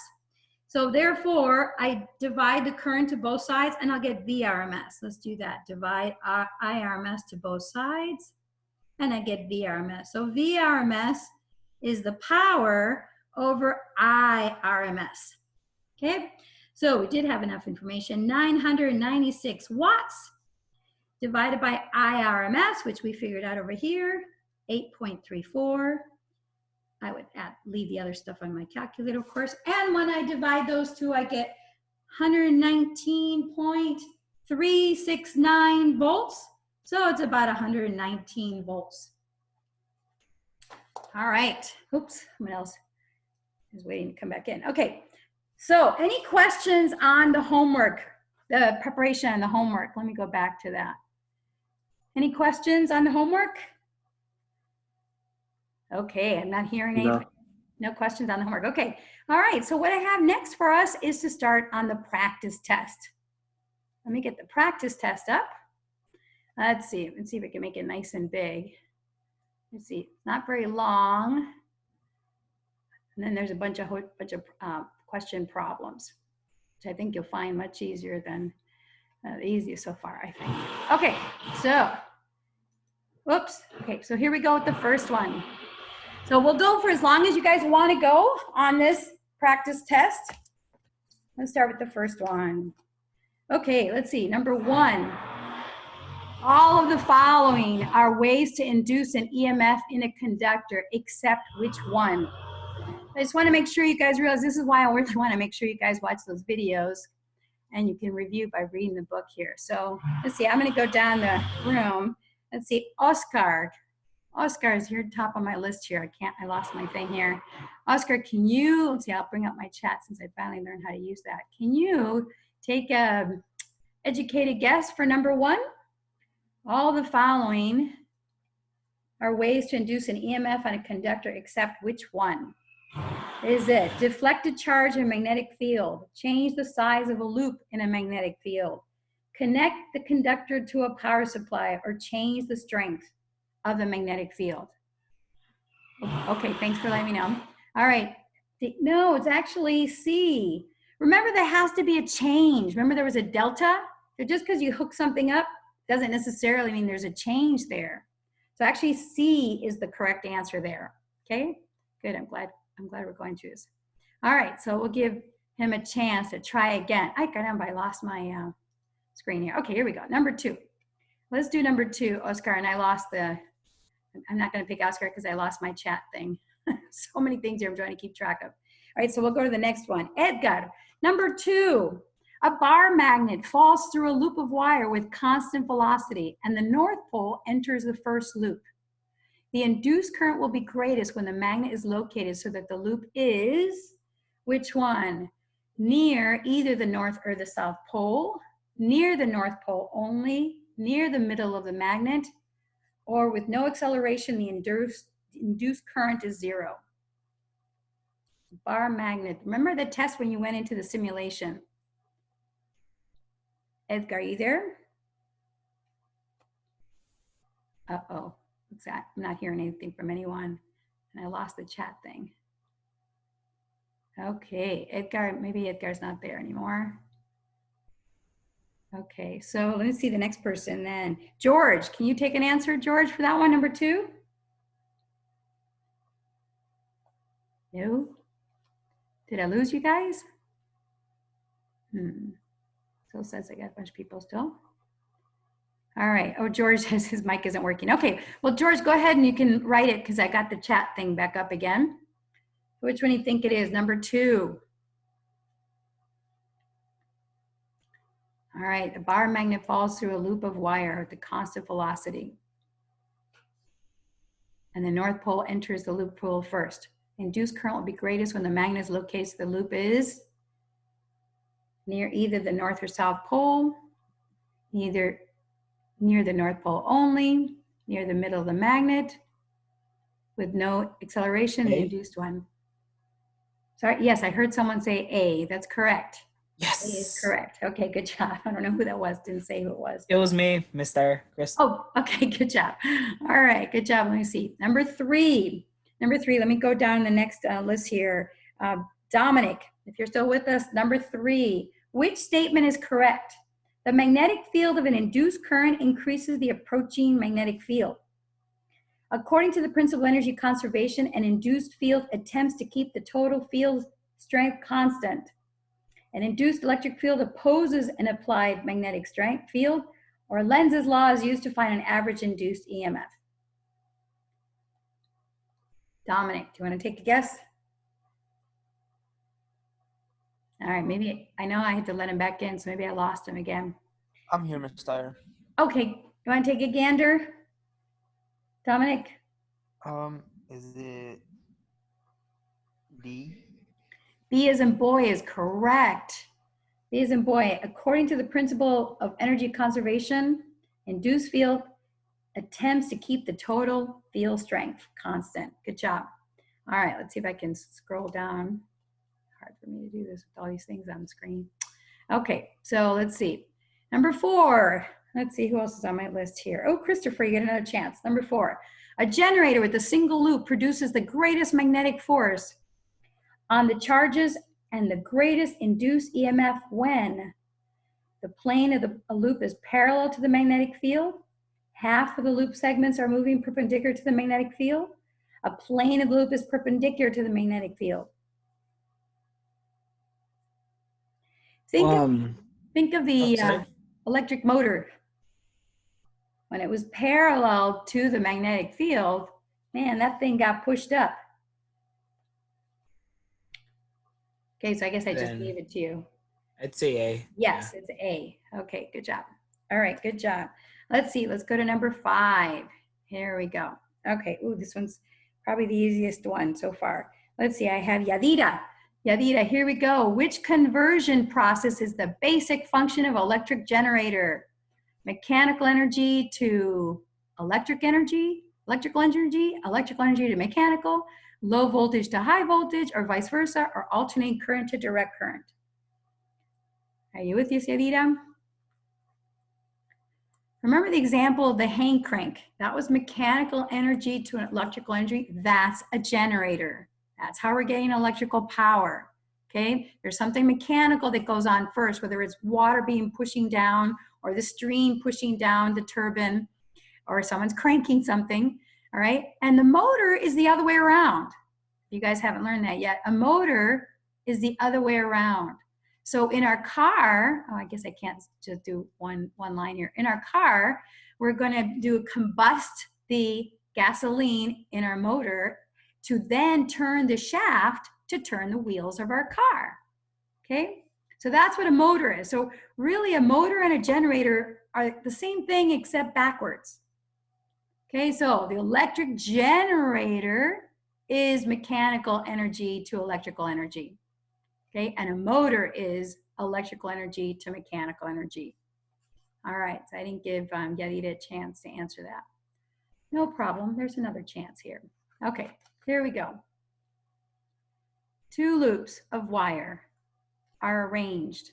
So therefore, I divide the current to both sides, and I'll get VRMS. Let's do that. Divide IRMS to both sides, and I get VRMS. So VRMS is the power over IRMS. Okay, so we did have enough information. 996 watts divided by IRMS, which we figured out over here, 8.34. I would leave the other stuff on my calculator, of course. And when I divide those two, I get 119.369 volts. So it's about 119 volts. All right. Oops, someone else is waiting to come back in. Okay. So any questions on the homework, the preparation and the homework? Let me go back to that. Any questions on the homework? Okay, I'm not hearing any. No questions on the homework. Okay. All right. So what I have next for us is to start on the practice test. Let me get the practice test up. Let's see. Let's see if we can make it nice and big. Let's see, it's not very long. And then there's a bunch of question problems, which I think you'll find much easier than the easiest so far, I think. Okay, so, whoops. Okay, so here we go with the first one. So we'll go for as long as you guys want to go on this practice test. Let's start with the first one. Okay, let's see, number 1. All of the following are ways to induce an EMF in a conductor, except which one? I just want to make sure you guys realize this is why I really want to make sure you guys watch those videos and you can review by reading the book here. So let's see, I'm going to go down the room. Let's see, Oscar. Oscar is here top of my list here. I lost my thing here. Oscar, can you, let's see, I'll bring up my chat since I finally learned how to use that. Can you take a educated guess for number 1? All the following are ways to induce an EMF on a conductor, except which one? Is it deflected charge in a magnetic field, change the size of a loop in a magnetic field, Connect the conductor to a power supply or change the strength of the magnetic field. Okay, thanks for letting me know. All right. No, it's actually C. Remember, there has to be a change. Remember, there was a delta? So just because you hook something up doesn't necessarily mean there's a change there. So actually, C is the correct answer there. Okay, good. I'm glad we're going through this. All right, so we'll give him a chance to try again. I lost my screen here. Okay, here we go. Number 2. Let's do number 2, Oscar. And I lost I'm not going to pick Oscar because I lost my chat thing. So many things here I'm trying to keep track of. All right, so we'll go to the next one. Edgar, number 2. A bar magnet falls through a loop of wire with constant velocity, and the north pole enters the first loop. The induced current will be greatest when the magnet is located so that the loop is, which one? Near either the north or the south pole, near the north pole only, near the middle of the magnet, or with no acceleration, the induced current is 0. Bar magnet. Remember the test when you went into the simulation? Edgar, are you there? Uh-oh. I'm not hearing anything from anyone. And I lost the chat thing. Okay, Edgar, maybe Edgar's not there anymore. Okay, so let me see the next person then. George, can you take an answer, George, for that one, number 2? No? Did I lose you guys? Still says I got a bunch of people still. All right. Oh, George says his mic isn't working. Okay. Well, George, go ahead and you can write it because I got the chat thing back up again. Which one do you think it is? Number 2. All right. The bar magnet falls through a loop of wire at the constant velocity. And the north pole enters the loop pole first. Induced current will be greatest when the magnet is located so the loop is near either the north or south pole, either near the north pole only, near the middle of the magnet, with no acceleration, the induced one. Sorry, yes, I heard someone say A. That's correct. Yes. A is correct. Okay, good job. I don't know who that was. Didn't say who it was. It was me, Mr. Chris. Oh, okay, good job. All right, good job. Let me see. Number 3. Number 3, let me go down the next list here. Dominic, if you're still with us, number 3. Which statement is correct? The magnetic field of an induced current increases the approaching magnetic field. According to the principle of energy conservation, an induced field attempts to keep the total field strength constant. An induced electric field opposes an applied magnetic strength field, or Lenz's law is used to find an average induced EMF. Dominic, do you want to take a guess? All right, maybe, I know I had to let him back in, so maybe I lost him again. I'm here, Ms. Dyer. Okay, you want to take a gander? Dominic? Is it D? B as in boy is correct. B as in boy. According to the principle of energy conservation, induced field attempts to keep the total field strength constant. Good job. All right, let's see if I can scroll down. Hard for me to do this with all these things on the screen. Okay, so let's see. Number 4. Let's see who else is on my list here. Oh, Christopher, you get another chance. Number 4. A generator with a single loop produces the greatest magnetic force on the charges and the greatest induced EMF when the plane of the loop is parallel to the magnetic field, half of the loop segments are moving perpendicular to the magnetic field, a plane of the loop is perpendicular to the magnetic field. Think of the electric motor. When it was parallel to the magnetic field, man, that thing got pushed up. Okay, so I guess I just gave it to you. I'd say A. Yes, it's A. Okay, good job. All right, good job. Let's see, let's go to number 5. Here we go. Okay, ooh, this one's probably the easiest one so far. Let's see, I have Yadira. Yadira, here we go. Which conversion process is the basic function of electric generator? Mechanical energy to electrical energy to mechanical, low voltage to high voltage, or vice versa, or alternating current to direct current. Are you with us, Yadira? Remember the example of the hang crank? That was mechanical energy to an electrical energy. That's a generator. That's how we're getting electrical power. Okay, there's something mechanical that goes on first, whether it's water being pushing down or the stream pushing down the turbine or someone's cranking something, all right? And the motor is the other way around. You guys haven't learned that yet. A motor is the other way around. So in our car, oh, I guess I can't just do one line here. In our car, we're going to combust the gasoline in our motor to then turn the shaft to turn the wheels of our car. Okay, so that's what a motor is. So really a motor and a generator are the same thing except backwards. Okay, so the electric generator is mechanical energy to electrical energy. Okay, and a motor is electrical energy to mechanical energy. All right, so I didn't give Yadida a chance to answer that. No problem, there's another chance here. Okay, here we go. Two loops of wire are arranged.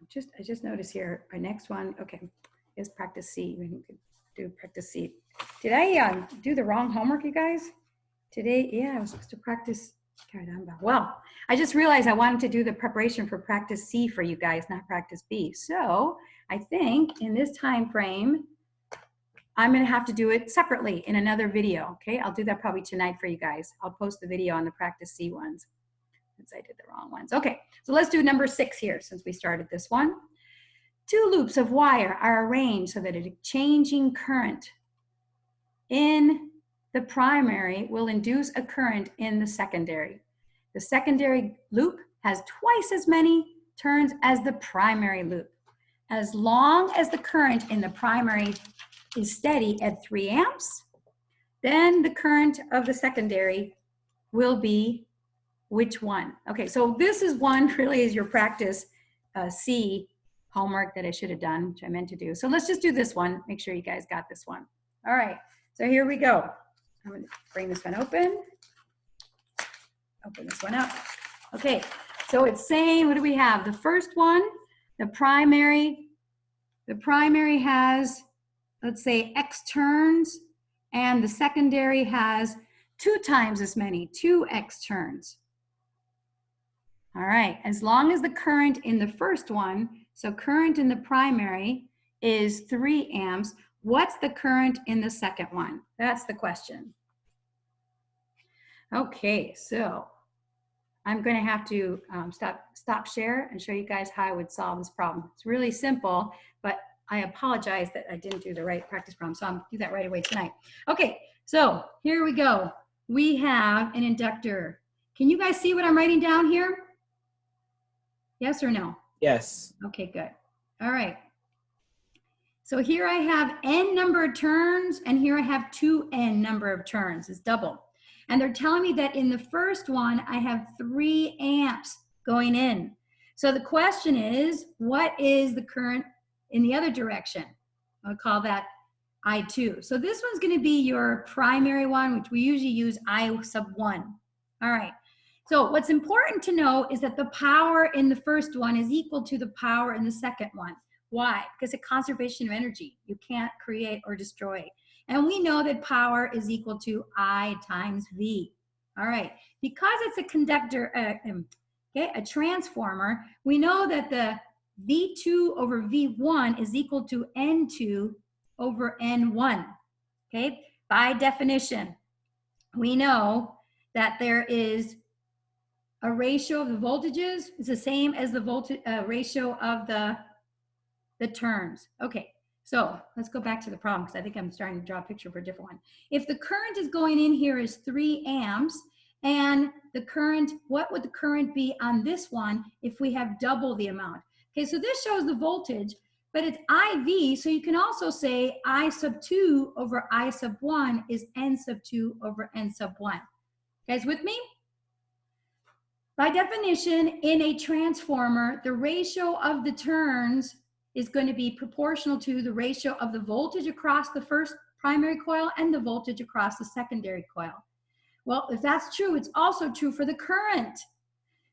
I just noticed here, our next one, okay, is practice C. We can do practice C. Did I do the wrong homework, you guys? Today, yeah, I was supposed to practice. Well, I just realized I wanted to do the preparation for practice C for you guys, not practice B. So I think in this time frame, I'm going to have to do it separately in another video. Okay, I'll do that probably tonight for you guys. I'll post the video on the practice C ones since I did the wrong ones. Okay, so let's do number 6 here since we started this one. Two loops of wire are arranged so that a changing current in the primary will induce a current in the secondary. The secondary loop has twice as many turns as the primary loop. As long as the current in the primary is steady at 3 amps, then the current of the secondary will be which one? Okay, so this is one really is your practice C homework that I should have done, which I meant to do. So let's just do this one. Make sure you guys got this one. All right, so here we go. I'm going to bring this one open. Open this one up. Okay, so it's saying, what do we have? The first one, the primary has, let's say, X turns, and the secondary has 2 times as many, 2X turns. All right, as long as the current in the first one, so current in the primary is 3 amps, what's the current in the second one? That's the question. Okay, so I'm going to have to stop share and show you guys how I would solve this problem. It's really simple, but I apologize that I didn't do the right practice problem, so I'll do that right away tonight. Okay, so here we go. We have an inductor. Can you guys see what I'm writing down here? Yes or no? Yes. Okay, good. All right. So here I have n number of turns, and here I have 2n number of turns. It's double. And they're telling me that in the first one, I have 3 amps going in. So the question is, what is the current in the other direction? I'll call that I2. So this one's going to be your primary one, which we usually use I sub 1. All right. So what's important to know is that the power in the first one is equal to the power in the second one. Why? Because it's conservation of energy. You can't create or destroy. And we know that power is equal to I times V. All right. Because it's a conductor, okay, a transformer, we know that the V2 over V1 is equal to N2 over N1. Okay. By definition, we know that there is a ratio of the voltages is the same as the voltage ratio of the turns. Okay, so let's go back to the problem because I think I'm starting to draw a picture for a different one. If the current is going in here is 3 amps, and the current, what would the current be on this one if we have double the amount? Okay, so this shows the voltage, but it's IV, so you can also say I sub 2 over I sub 1 is N sub 2 over N sub 1. You guys with me? By definition, in a transformer, the ratio of the turns is going to be proportional to the ratio of the voltage across the first primary coil and the voltage across the secondary coil. Well, if that's true, it's also true for the current.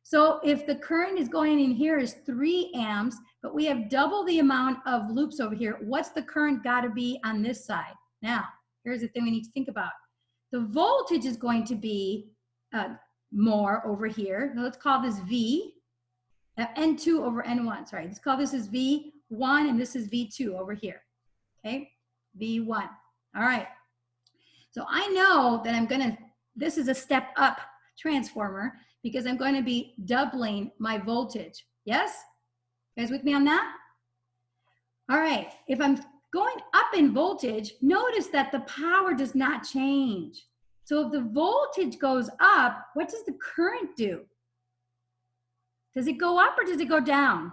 So if the current is going in here is 3 amps, but we have double the amount of loops over here, what's the current got to be on this side? Now, here's the thing we need to think about. The voltage is going to be more over here. Now let's call this V, N2 over N1. Sorry, let's call this is V1 and this is V2 over here. Okay, V1. All right. So I know that this is a step up transformer because I'm going to be doubling my voltage. Yes? You guys with me on that? All right. If I'm going up in voltage, notice that the power does not change. So if the voltage goes up, what does the current do? Does it go up or does it go down?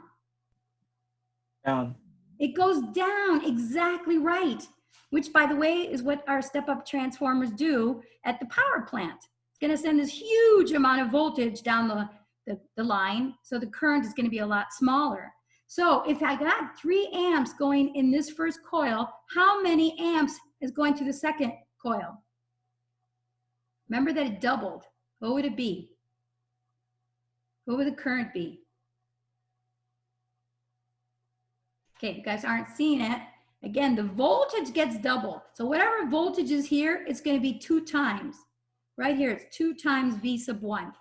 Down. It goes down, exactly right. Which, by the way, is what our step-up transformers do at the power plant. It's going to send this huge amount of voltage down the line, so the current is going to be a lot smaller. So if I got 3 amps going in this first coil, how many amps is going to the second coil? Remember that it doubled. What would it be? What would the current be? Okay, you guys aren't seeing it. Again, the voltage gets doubled. So whatever voltage is here, it's going to be 2 times. Right here, it's 2 times V sub 1.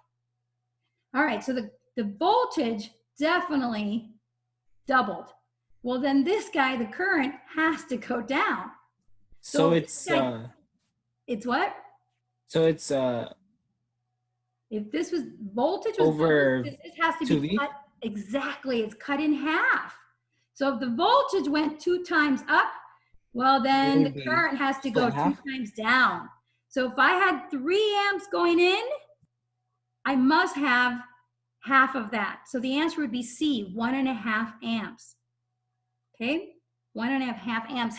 All right, so the voltage definitely doubled. Well, then this guy, the current, has to go down. So it's it's what? So it's if this was voltage was over doubled, this has to be 2V? cut exactly. It's cut in half. So if the voltage went 2 times up, well, then the current has to go 2 times down. So if I had 3 amps going in, I must have half of that. So the answer would be C, 1.5 amps. Okay, 1.5 amps.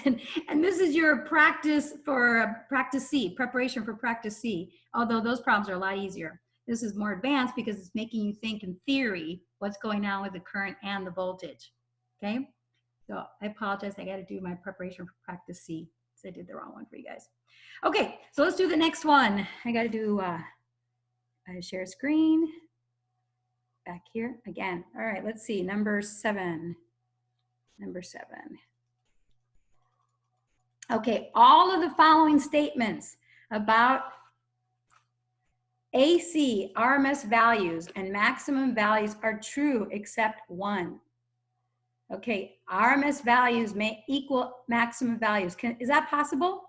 And this is your practice for practice C, preparation for practice C. Although those problems are a lot easier. This is more advanced because it's making you think in theory what's going on with the current and the voltage. Okay, so I apologize. I got to do my preparation for practice C. So I did the wrong one for you guys. Okay, so let's do the next one. I got to do share screen back here again. All right, let's see. Number 7. Number 7. Okay, all of the following statements about AC, RMS values, and maximum values are true except one. Okay, RMS values may equal maximum values. Is that possible?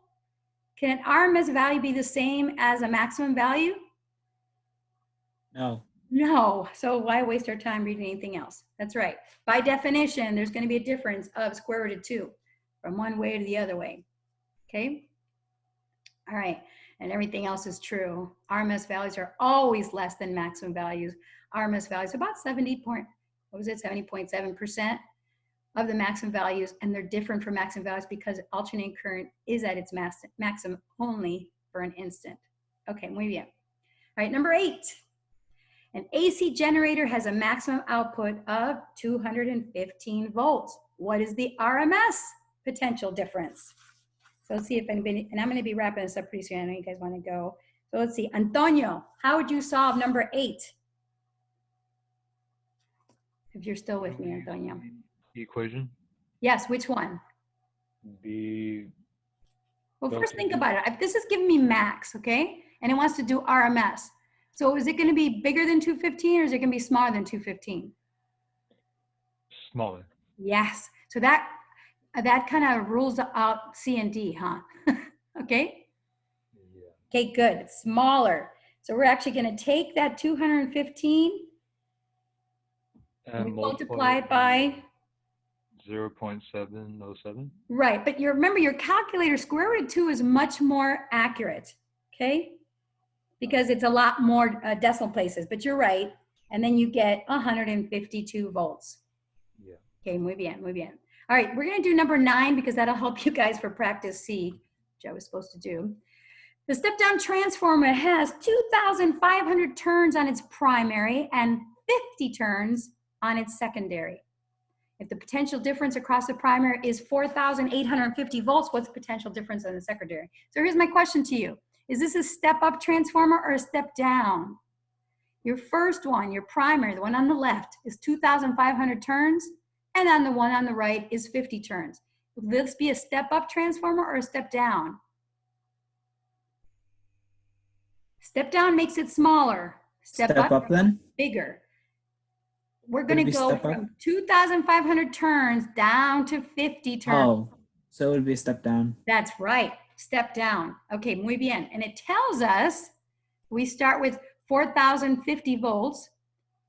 Can an RMS value be the same as a maximum value? No. No, so why waste our time reading anything else? That's right. By definition, there's going to be a difference of square root of 2 from one way to the other way. Okay? All right, and everything else is true. RMS values are always less than maximum values. RMS values about 70.7% of the maximum values, and they're different from maximum values because alternating current is at its maximum only for an instant. Okay, muy bien. All right, number 8. An AC generator has a maximum output of 215 volts. What is the RMS potential difference? So let's see if anybody, and I'm going to be wrapping this up pretty soon. I know you guys want to go. So let's see. Antonio, how would you solve number 8? If you're still with me, Antonio. Equation? Yes, which one? Well, first think about it. This is giving me max, okay? And it wants to do RMS. So is it going to be bigger than 215 or is it going to be smaller than 215? Smaller. Yes. So that kind of rules out C and D, huh? Okay? Yeah. Okay, good. It's smaller. So we're actually going to take that 215 and we multiply it by 0.707. Right, but remember your calculator square root of 2 is much more accurate, okay? Because it's a lot more decimal places, but you're right. And then you get 152 volts. Yeah. Okay, muy bien, muy bien. All right, we're gonna do number 9 because that'll help you guys for practice C, which I was supposed to do. The step-down transformer has 2,500 turns on its primary and 50 turns on its secondary. If the potential difference across the primary is 4,850 volts, what's the potential difference on the secondary? So here's my question to you. Is this a step-up transformer or a step-down? Your first one, your primary, the one on the left, is 2,500 turns, and then the one on the right is 50 turns. Will this be a step-up transformer or a step-down? Step-down makes it smaller. Step up then? Bigger. We're Would going it to be go step up? from 2,500 turns down to 50 turns. Oh, so it would be a step down. That's right. Step down. Okay, muy bien. And it tells us we start with 4,050 volts.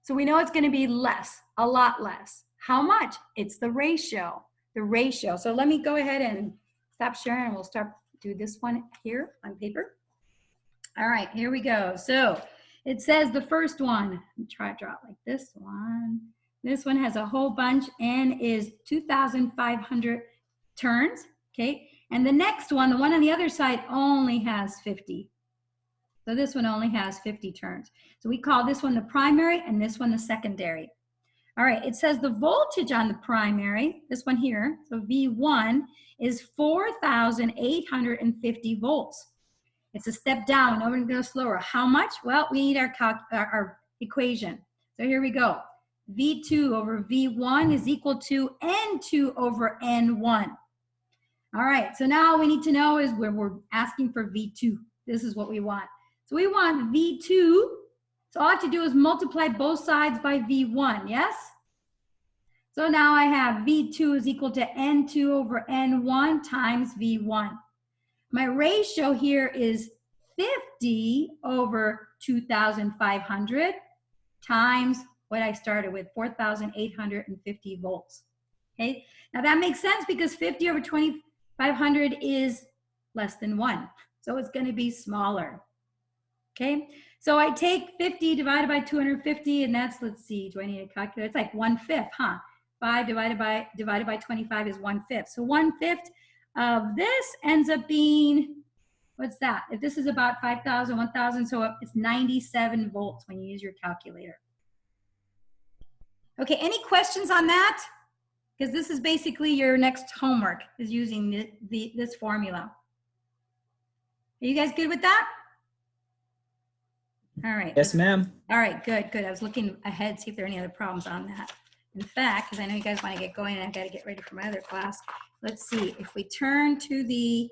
So we know it's going to be less, a lot less. How much? It's the ratio. The ratio. So let me go ahead and stop sharing and we'll start do this one here on paper. All right, here we go. So it says the first one, try to draw it like this one. This one has a whole bunch and is 2,500 turns, okay? And the next one, the one on the other side, only has 50. So this one only has 50 turns. So we call this one the primary and this one the secondary. All right, it says the voltage on the primary, this one here, so V1, is 4,850 volts. It's a step down. Now we're going to go slower. How much? Well, we need our equation. So here we go. V2 over V1 is equal to N2 over N1. All right, so now we need to know is where we're asking for V2. This is what we want. So we want V2. So all I have to do is multiply both sides by V1, yes? So now I have V2 is equal to N2 over N1 times V1. My ratio here is 50 over 2,500 times what I started with, 4,850 volts. Okay, now that makes sense because 50 over 2,500 is less than 1. So it's going to be smaller. Okay, so I take 50 divided by 250, and that's, let's see, do I need a calculator? It's like 1/5, huh? 5 divided by 25 is 1/5. So 1/5 of this ends up being, what's that? If this is about 5,000, 1,000, so it's 97 volts when you use your calculator. Okay, any questions on that? Because this is basically your next homework, is using this formula. Are you guys good with that? All right. Yes, ma'am. All right, good, good. I was looking ahead, see if there are any other problems on that. In fact, because I know you guys want to get going and I've got to get ready for my other class. Let's see, if we turn to the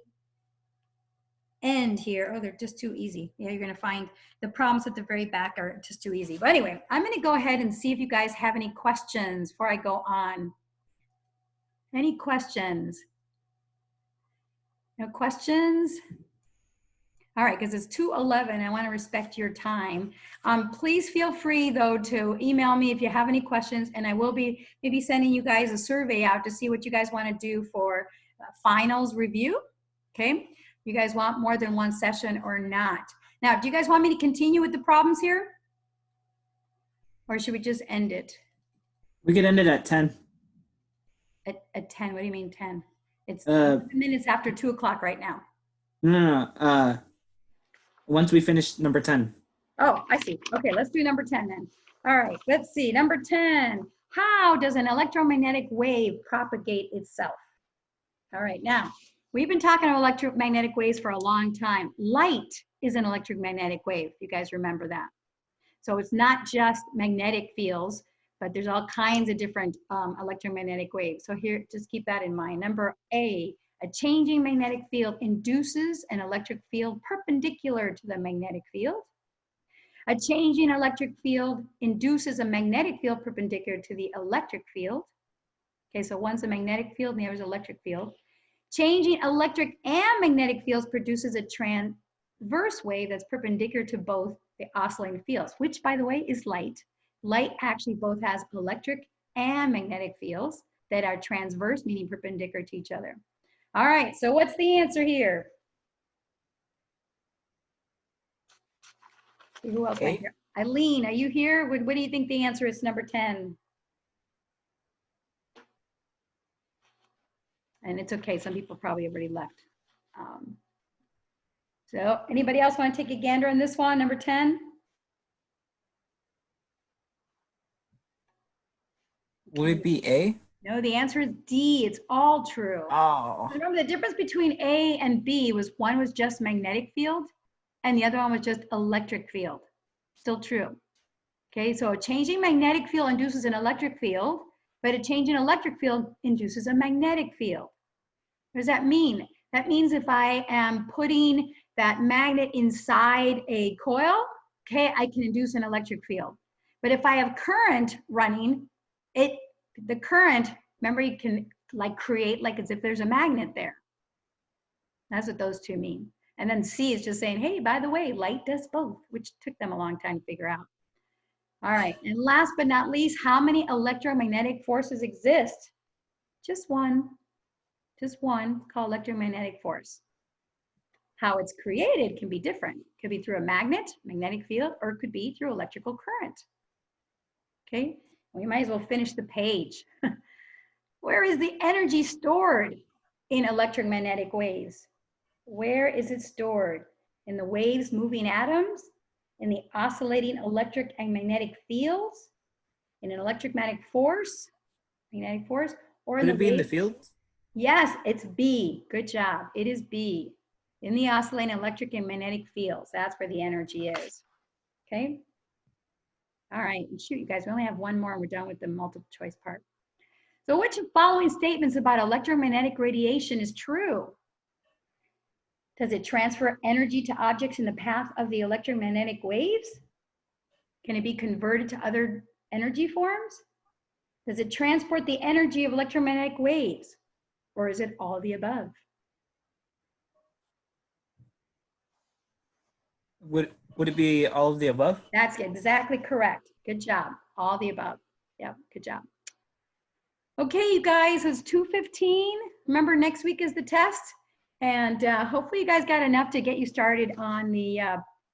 end here, oh, they're just too easy. Yeah, you're going to find the problems at the very back are just too easy. But anyway, I'm going to go ahead and see if you guys have any questions before I go on. Any questions? No questions? All right, because it's 2:11, I want to respect your time. Please feel free, though, to email me if you have any questions, and I will be maybe sending you guys a survey out to see what you guys want to do for finals review, okay? You guys want more than one session or not? Now, do you guys want me to continue with the problems here? Or should we just end it? We could end it at 10. At 10, what do you mean 10? It's minutes after 2 o'clock right now. No. Once we finish number 10. Oh, I see. Okay, let's do number 10 then. All right, let's see. Number 10, how does an electromagnetic wave propagate itself? All right, now, we've been talking about electromagnetic waves for a long time. Light is an electromagnetic wave, if you guys remember that. So it's not just magnetic fields, but there's all kinds of different electromagnetic waves. So here, just keep that in mind. Number A, a changing magnetic field induces an electric field perpendicular to the magnetic field. A changing electric field induces a magnetic field perpendicular to the electric field. Okay, so one's a magnetic field and the other's electric field. Changing electric and magnetic fields produces a transverse wave that's perpendicular to both the oscillating fields, which, by the way, is light. Light actually both has electric and magnetic fields that are transverse, meaning perpendicular to each other. All right, so what's the answer here? Who else is here? Eileen, are you here? What do you think the answer is, number 10? And it's okay, some people probably already left. So anybody else want to take a gander on this one, number 10? Would it be A? No, the answer is D. It's all true. Oh. Remember, the difference between A and B was one was just magnetic field and the other one was just electric field. Still true. Okay, so a changing magnetic field induces an electric field, but a change in electric field induces a magnetic field. What does that mean? That means if I am putting that magnet inside a coil, okay, I can induce an electric field. But if I have current running, the current, remember, you can like create like as if there's a magnet there. That's what those two mean. And then C is just saying, hey, by the way, light does both, which took them a long time to figure out. All right, and last but not least, how many electromagnetic forces exist? Just one, called electromagnetic force. How it's created can be different. It could be through a magnet, magnetic field, or it could be through electrical current. Okay, we might as well finish the page. Where is the energy stored in electromagnetic waves? Where is it stored? In the waves moving atoms? In the oscillating electric and magnetic fields? In an electromagnetic force? Magnetic force? Or in Could the it be in the waves? field? Yes, it's B. Good job. It is B. In the oscillating electric and magnetic fields. That's where the energy is. Okay? All right. And shoot, you guys, we only have one more and we're done with the multiple choice part. So which of the following statements about electromagnetic radiation is true? Does it transfer energy to objects in the path of the electromagnetic waves? Can it be converted to other energy forms? Does it transport the energy of electromagnetic waves? Or is it all the above? Would it be all of the above? That's exactly correct. Good job. All the above. Yeah, good job. Okay, you guys, it's 2:15. Remember, next week is the test. And hopefully you guys got enough to get you started on the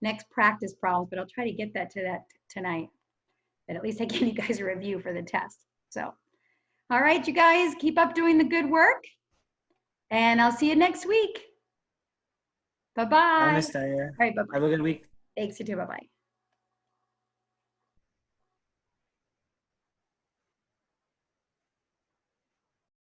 next practice problems, but I'll try to get that tonight. But at least I gave you guys a review for the test. So, all right, you guys, keep up doing the good work. And I'll see you next week. Bye-bye. Bye, Miss Dyer. All right, bye-bye. Have a good week. Thanks, you too. Bye-bye.